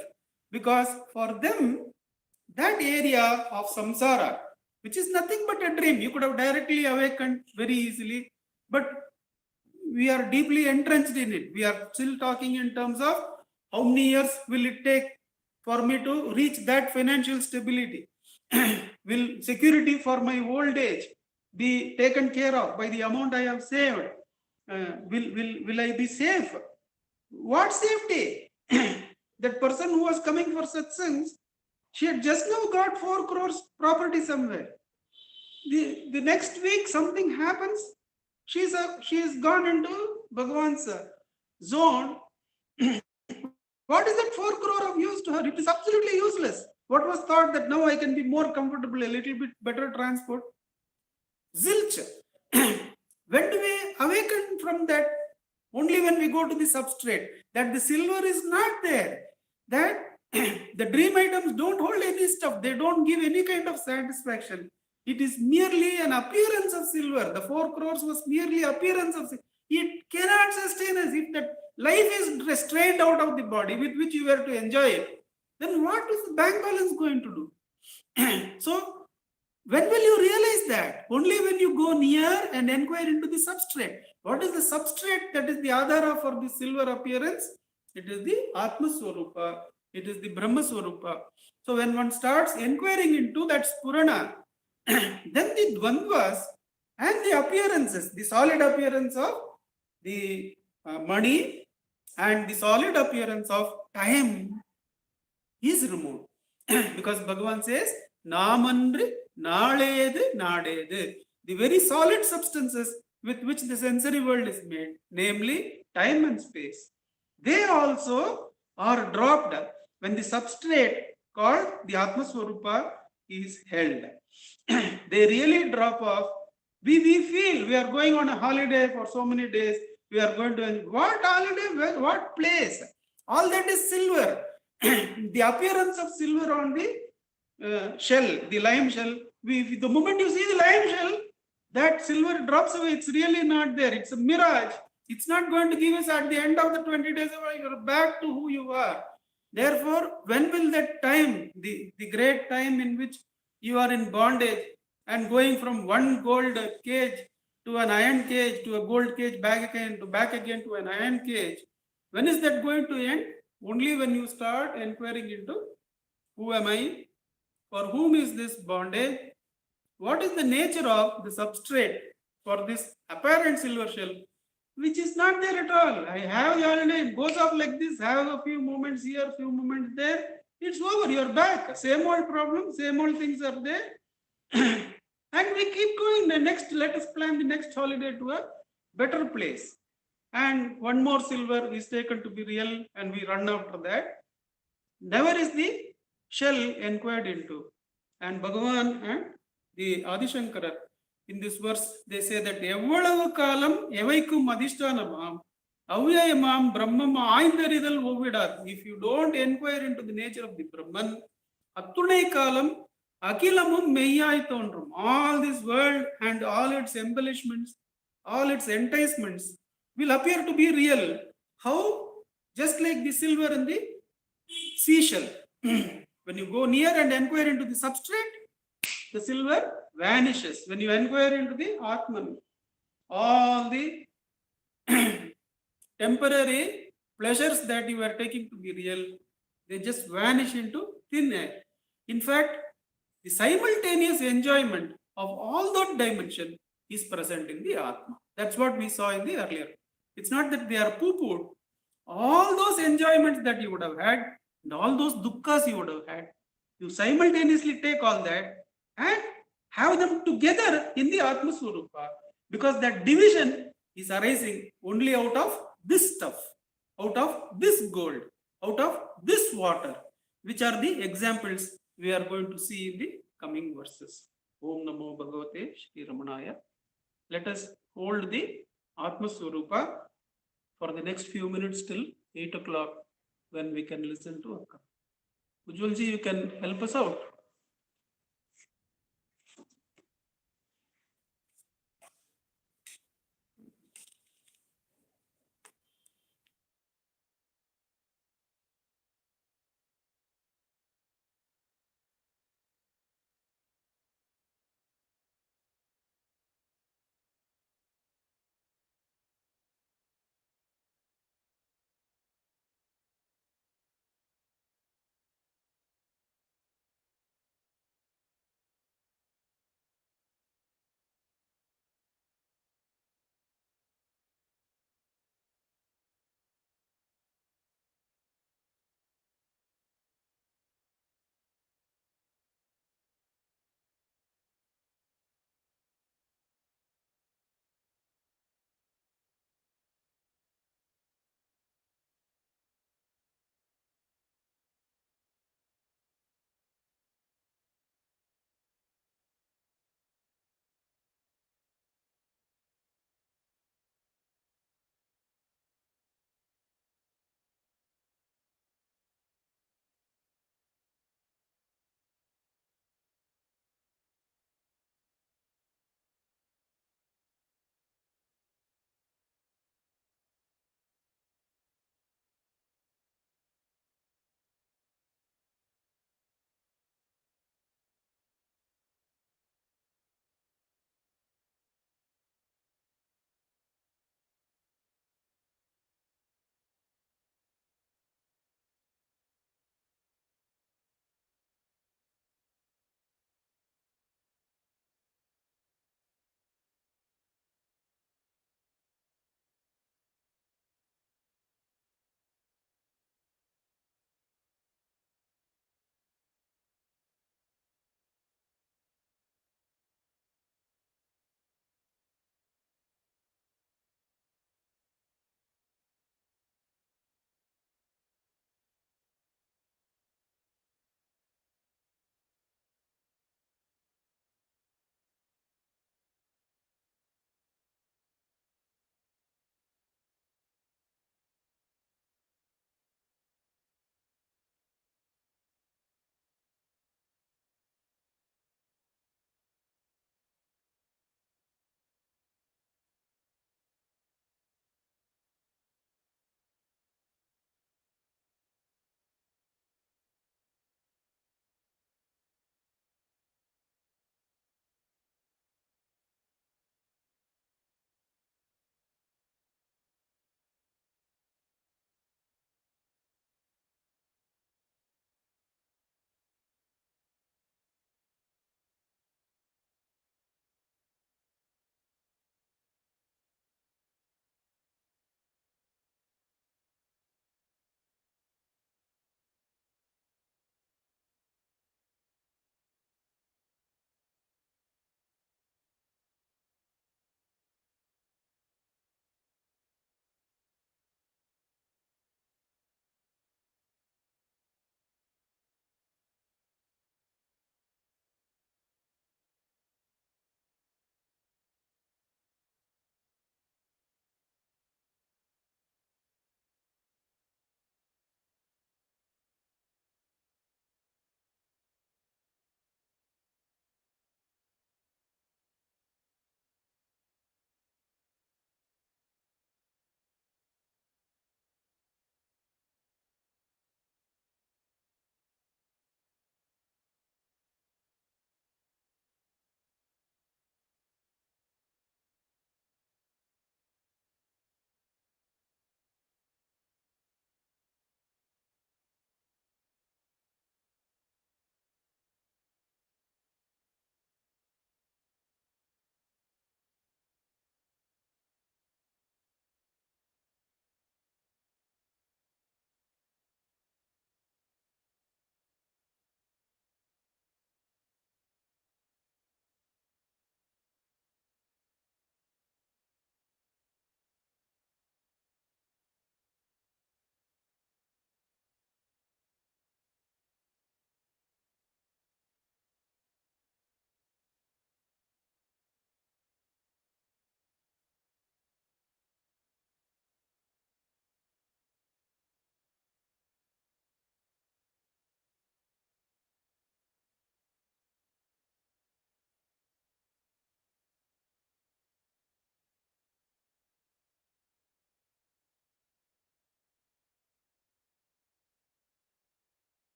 because for them that area of samsara, which is nothing but a dream, you could have directly awakened very easily, but we are deeply entrenched in it. We are still talking in terms of how many years will it take for me to reach that financial stability? Will security for my old age be taken care of by the amount I have saved? Will I be safe? What safety? That person who was coming for satsangs, she had just now got 4 crores property somewhere. The next week something happens. She is gone into Bhagavan's zone. What is that 4 crore of use to her? It is absolutely useless. What was thought that now I can be more comfortable, a little bit better transport? Zilch. When do we awaken from that? Only when we go to the substrate, that the silver is not there, that the dream items don't hold any stuff, they don't give any kind of satisfaction. It is merely an appearance of silver. The 4 crores was merely appearance of silver. It cannot sustain us. If that life is restrained out of the body with which you were to enjoy it, then what is the bank balance going to do? So, when will you realize that? Only when you go near and inquire into the substrate. What is the substrate that is the adhara for the silver appearance? It is the Atma Swarupa. It is the Brahma Swarupa. So, when one starts inquiring into that Spurana, then the Dvandvas and the appearances, the solid appearance of the money and the solid appearance of time is removed. Because Bhagavan says, Namandri Naled Naded. The very solid substances with which the sensory world is made, namely time and space, they also are dropped when the substrate called the Atma Swarupa is held. They really drop off We feel we are going on a holiday for so many days. We are going to what holiday? What place? All that is silver. The appearance of silver on the shell, the lime shell. The moment you see the lime shell, that silver drops away. It's really not there. It's a mirage. It's not going to give us at the end of the 20 days, you're back to who you are. Therefore, when will that time, the great time in which you are in bondage and going from one gold cage to an iron cage to a gold cage back again to an iron cage, when is that going to end? Only when you start inquiring into who am I, for whom is this bondage, what is the nature of the substrate for this apparent silver shell, which is not there at all. I have the holiday, it goes off like this, have a few moments here, few moments there, it's over, you're back. Same old problem, same old things are there. And we keep going. The next, let us plan the next holiday to a better place. And one more silver is taken to be real, and we run after that. Never is the shell inquired into. And Bhagavan and the Adishankara, in this verse, they say that Evvalavu kalam evaikum adhishtanamam avyayamam brahmam aindharidal ovidad. If you don't inquire into the nature of the Brahman, attunai kalam akilamum meyyai thondrum. All this world and all its embellishments, all its enticements will appear to be real. How? Just like the silver and the seashell. When you go near and inquire into the substrate, the silver vanishes. When you inquire into the Atman, all the temporary pleasures that you are taking to be real, they just vanish into thin air. In fact, the simultaneous enjoyment of all that dimension is present in the Atma. That's what we saw in the earlier. It's not that they are poo-pooed. All those enjoyments that you would have had and all those dukkhas you would have had, you simultaneously take all that and have them together in the Atma Swarupa, because that division is arising only out of this stuff, out of this gold, out of this water, which are the examples we are going to see in the coming verses. Om Namo Bhagavate Shri Ramanaya. Let us hold the Atma Swarupa for the next few minutes till 8 o'clock, when we can listen to Akka. Ujjwalji, you can help us out.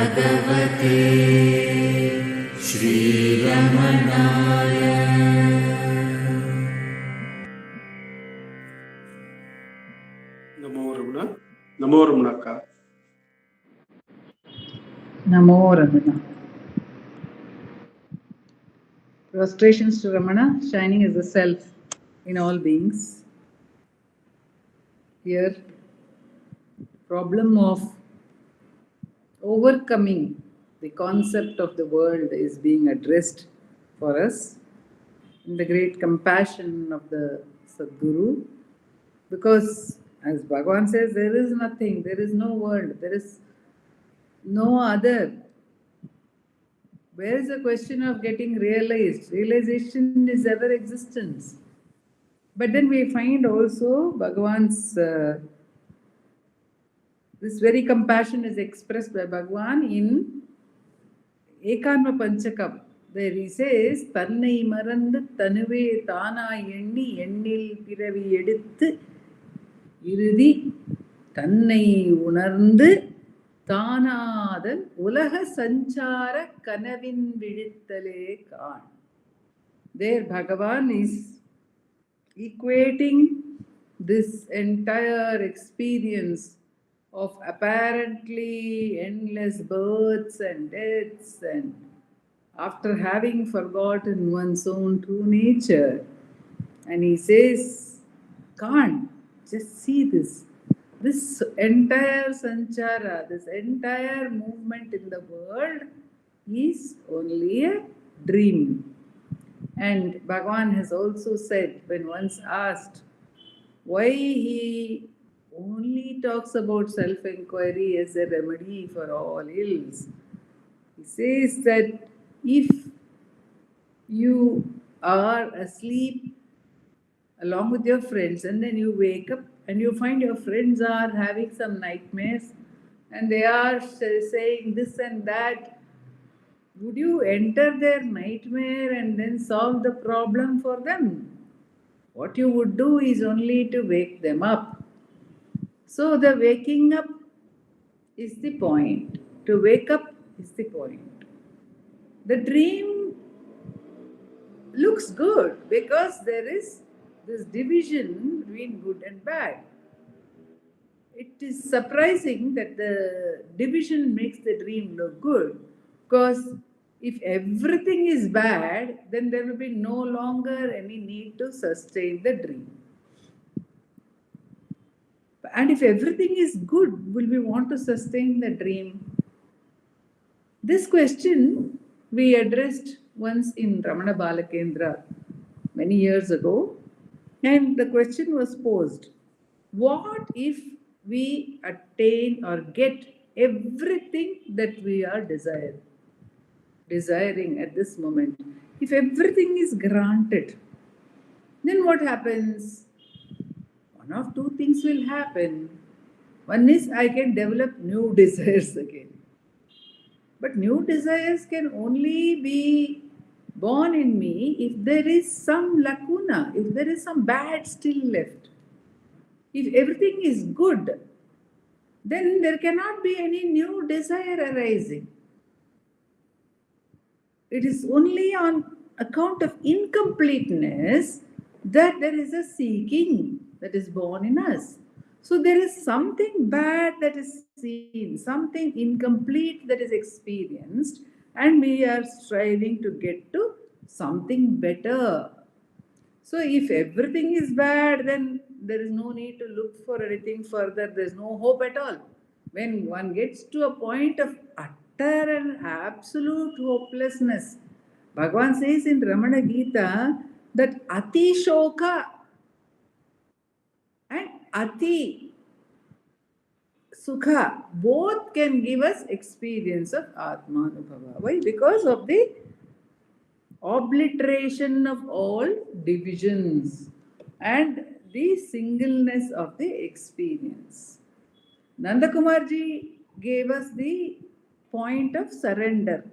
Bhagavate Shri Ramanaya. Namo Ramana. Namo Ramanaka. Namo Ramana. Prostrations to Ramana, shining as the self in all beings. Here, problem of overcoming the concept of the world is being addressed for us in the great compassion of the Sadguru, because as Bhagavan says, there is nothing, there is no world, there is no other. Where is the question of getting realized? Realization is ever existence. But then we find also Bhagavan's, this very compassion is expressed by Bhagavan in Ekanma Panchakam, where he says, Tannai marandu tanuve thana enni ennil piravi eduthu irudi tannai unarndu தானாதல் உலக சஞ்சார கனவின் விழித்தலே காண். There Bhagavan is equating this entire experience of apparently endless births and deaths, and after having forgotten one's own true nature, and he says, can't just see this entire sanchara, this entire movement in the world is only a dream. And Bhagavan has also said, when once asked why he only talks about self-enquiry as a remedy for all ills, he says that if you are asleep along with your friends and then you wake up and you find your friends are having some nightmares and they are saying this and that, would you enter their nightmare and then solve the problem for them? What you would do is only to wake them up. So the waking up is the point. To wake up is the point. The dream looks good because there is this division between good and bad. It is surprising that the division makes the dream look good, because if everything is bad, then there will be no longer any need to sustain the dream. And if everything is good, will we want to sustain the dream? This question we addressed once in Ramana Balakendra many years ago, and the question was posed, what if we attain or get everything that we are desiring at this moment? If everything is granted, then what happens? One of two things will happen. One is I can develop new desires again. But new desires can only be born in me if there is some lacuna, if there is some bad still left. If everything is good, then there cannot be any new desire arising. It is only on account of incompleteness that there is a seeking that is born in us. So there is something bad that is seen, something incomplete that is experienced, and we are striving to get to something better. So if everything is bad, then there is no need to look for anything further. There is no hope at all. When one gets to a point of utter and absolute hopelessness, Bhagavan says in Ramana Gita that Ati Shoka and Ati Sukha both can give us experience of Atmanubhava. Why? Because of the obliteration of all divisions and the singleness of the experience. Nandakumar ji gave us the point of surrender,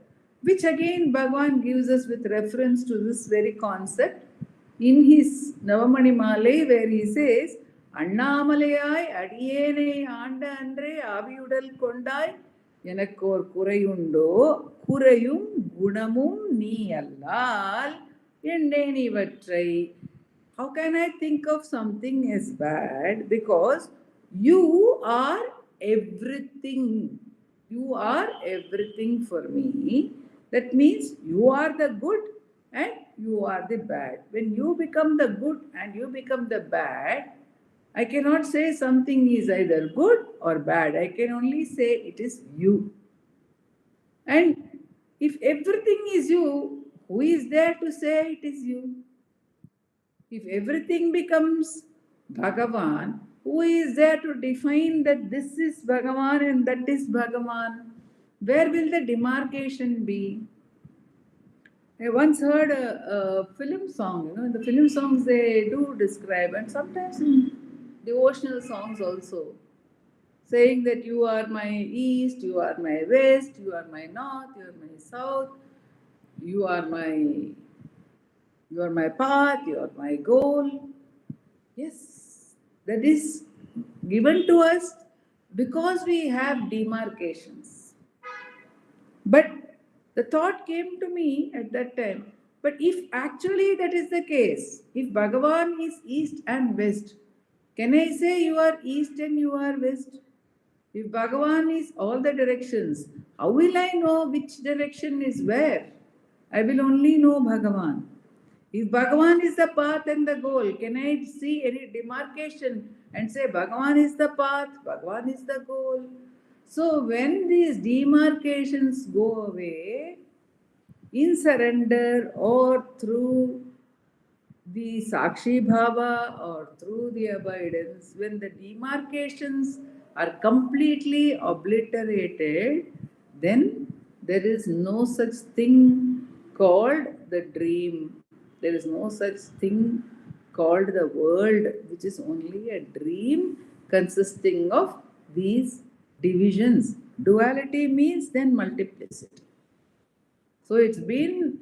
which again Bhagavan gives us with reference to this very concept in his Navamani Malai, where he says, Annamalayai adiyene anda andre aviyudal kondai எனக்கோர் குறையுண்டோ குறையும் குணமும் நீ அல்லால் என்றேன் இவற்றை. How can I think of something as bad? Because you are everything. You are everything for me. That means you are the good and you are the bad. When you become the good and you become the bad, I cannot say something is either good or bad. I can only say it is you. And if everything is you, who is there to say it is you? If everything becomes Bhagavan, who is there to define that this is Bhagavan and that is Bhagavan? Where will the demarcation be? I once heard a film song. In the film songs they do describe, and sometimes in devotional songs also, saying that you are my east, you are my west, you are my north, you are my south, you are my path, you are my goal. Yes, that is given to us because we have demarcations. But the thought came to me at that time, but if actually that is the case, if Bhagavan is east and west, can I say you are east and you are west? If Bhagavan is all the directions, how will I know which direction is where? I will only know Bhagavan. If Bhagavan is the path and the goal, can I see any demarcation and say Bhagavan is the path, Bhagavan is the goal? So when these demarcations go away, in surrender or through the Sakshi Bhava or through the abidance, when the demarcations are completely obliterated, then there is no such thing called the dream. There is no such thing called the world, which is only a dream consisting of these divisions. Duality means then multiplicity. So it's been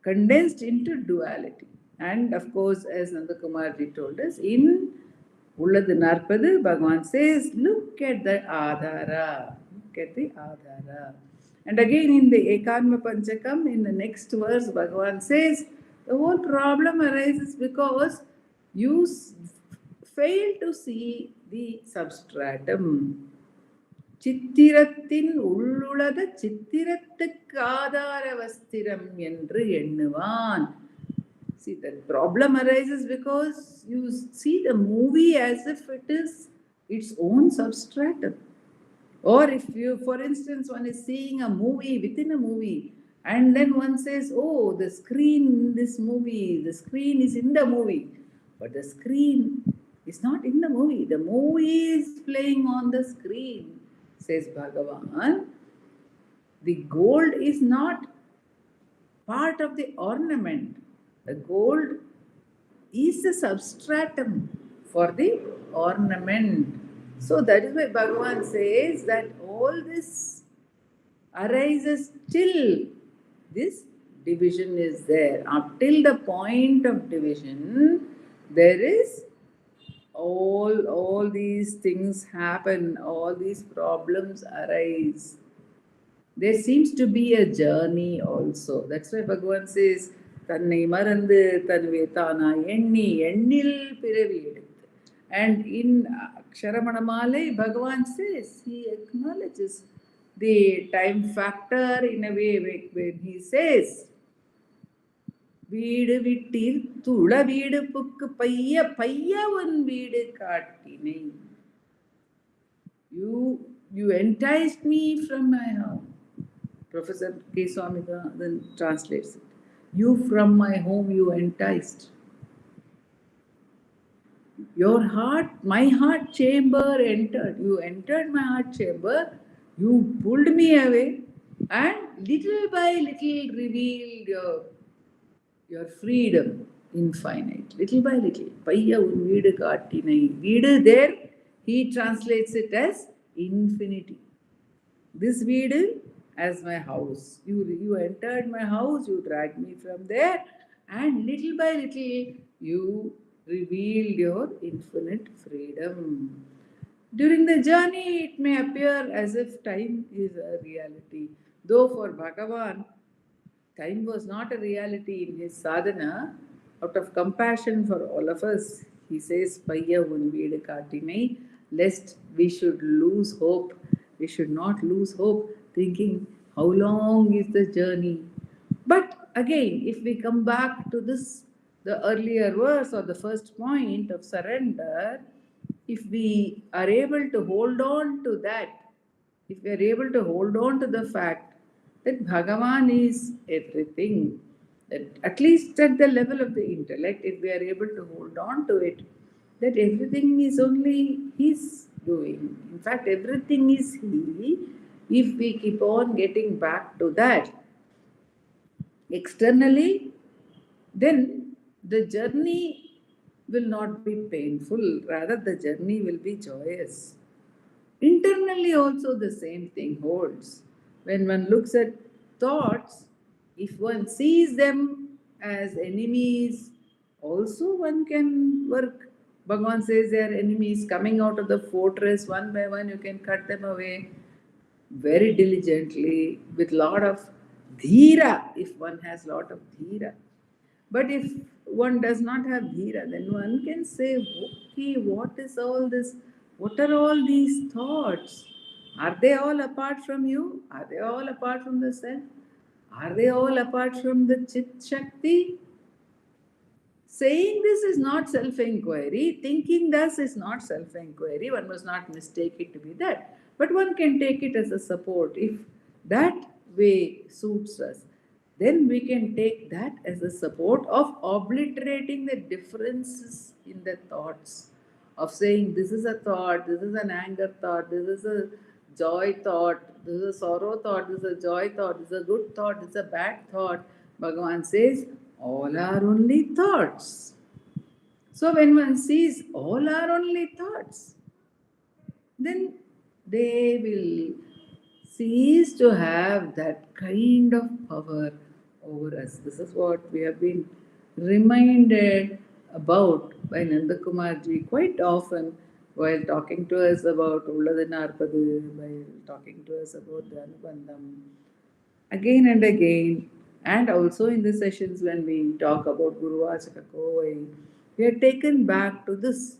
condensed into duality. And of course, as Nandakumar ji told us, in Ulladu Narpadu, Bhagavan says, look at the Adhara. Look at the Adhara. And again in the Ekanma Panchakam, in the next verse, Bhagavan says, the whole problem arises because you fail to see the substratum. சித்திரத்தின் உள்ளுளத சித்திரத்துக்கு ஆதார வஸ்திரம் என்று எண்ணுவான். See, the problem arises because you see the movie as if it is its own substratum. Or if you, for instance, one is seeing a movie within a movie, and then one says, oh, the screen in this movie, the screen is in the movie. But the screen is not in the movie. The movie is playing on the screen, says Bhagavan. The gold is not part of the ornament. The gold is the substratum for the ornament. So that is why Bhagavan says that all this arises till this division is there. Up till the point of division, there is all these things happen, all these problems arise. There seems to be a journey also. That's why Bhagavan says, தன்னை மறந்து தன்வே தானா எண்ணி எண்ணில் பிறவி எடுத்து. And in Ksharamanamalai, Bhagavan says, he acknowledges the time factor in a way when he says, வீடு விட்டீர் துள வீடு புக்கு பைய பைய உன் வீடு காட்டினை. You enticed me from my home. Professor K. Swaminathan translates it. You from my home, you enticed. Your heart, my heart chamber entered. You entered my heart chamber. You pulled me away and little by little revealed your freedom infinite. Little by little. Paiya un veedu kaattinai. Veedu there, he translates it as infinity. This veedu as my house. You entered my house, you dragged me from there, and little by little you revealed your infinite freedom. During the journey, it may appear as if time is a reality. Though for Bhagavan, time was not a reality in his sadhana. Out of compassion for all of us, he says, Payya un veedu kaatinai, lest we should lose hope. We should not lose hope, thinking, how long is the journey? But again, if we come back to this, the earlier verse or the first point of surrender, if we are able to hold on to that, if we are able to hold on to the fact that Bhagavan is everything, that at least at the level of the intellect, if we are able to hold on to it, that everything is only His doing. In fact, everything is He. If we keep on getting back to that externally, then the journey will not be painful, rather, the journey will be joyous. Internally, also, the same thing holds. When one looks at thoughts, if one sees them as enemies, also one can work. Bhagavan says they are enemies coming out of the fortress one by one, you can cut them away very diligently with lot of dhira, if one has lot of dhira. But if one does not have dhira, then one can say, okay, what is all this? What are all these thoughts? Are they all apart from you? Are they all apart from the self? Are they all apart from the Chit Shakti? Saying this is not self-enquiry, thinking thus is not self-enquiry, one must not mistake it to be that. But one can take it as a support. If that way suits us, then we can take that as a support of obliterating the differences in the thoughts. Of saying this is a thought, this is an anger thought, this is a joy thought, this is a sorrow thought, this is a joy thought, this is a good thought, this is a bad thought. Bhagavan says, all are only thoughts. So when one sees all are only thoughts, then they will cease to have that kind of power over us. This is what we have been reminded about by Nandakumar ji quite often while talking to us about Ulladinarpadu, while talking to us about the Anubandham, again and again, and also in the sessions when we talk about Guru Vachaka Kovai, we are taken back to this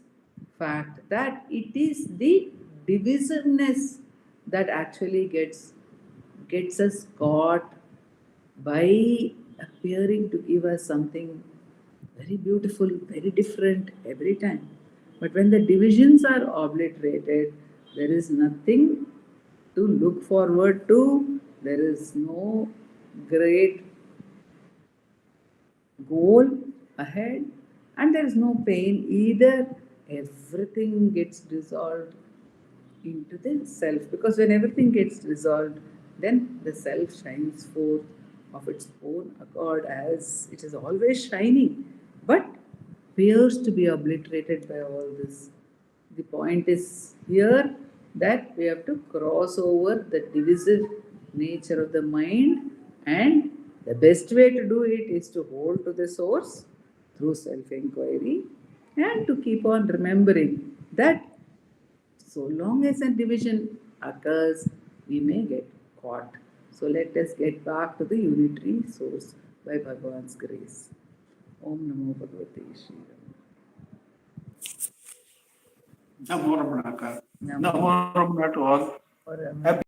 fact that it is the divisiveness that actually gets us caught by appearing to give us something very beautiful, very different every time. But when the divisions are obliterated, there is nothing to look forward to, there is no great goal ahead, and there is no pain either. Everything gets dissolved into the self, because when everything gets dissolved, then the self shines forth of its own accord as it is always shining, but appears to be obliterated by all this. The point is here that we have to cross over the divisive nature of the mind, and the best way to do it is to hold to the source through self inquiry and to keep on remembering that so long as a division occurs, we may get caught. So let us get back to the unitary source by Bhagavan's grace. Om Namo Bhagavate Shri Ram. Namo Ramana. Namo Namo Ramana to all. Ramana. Happy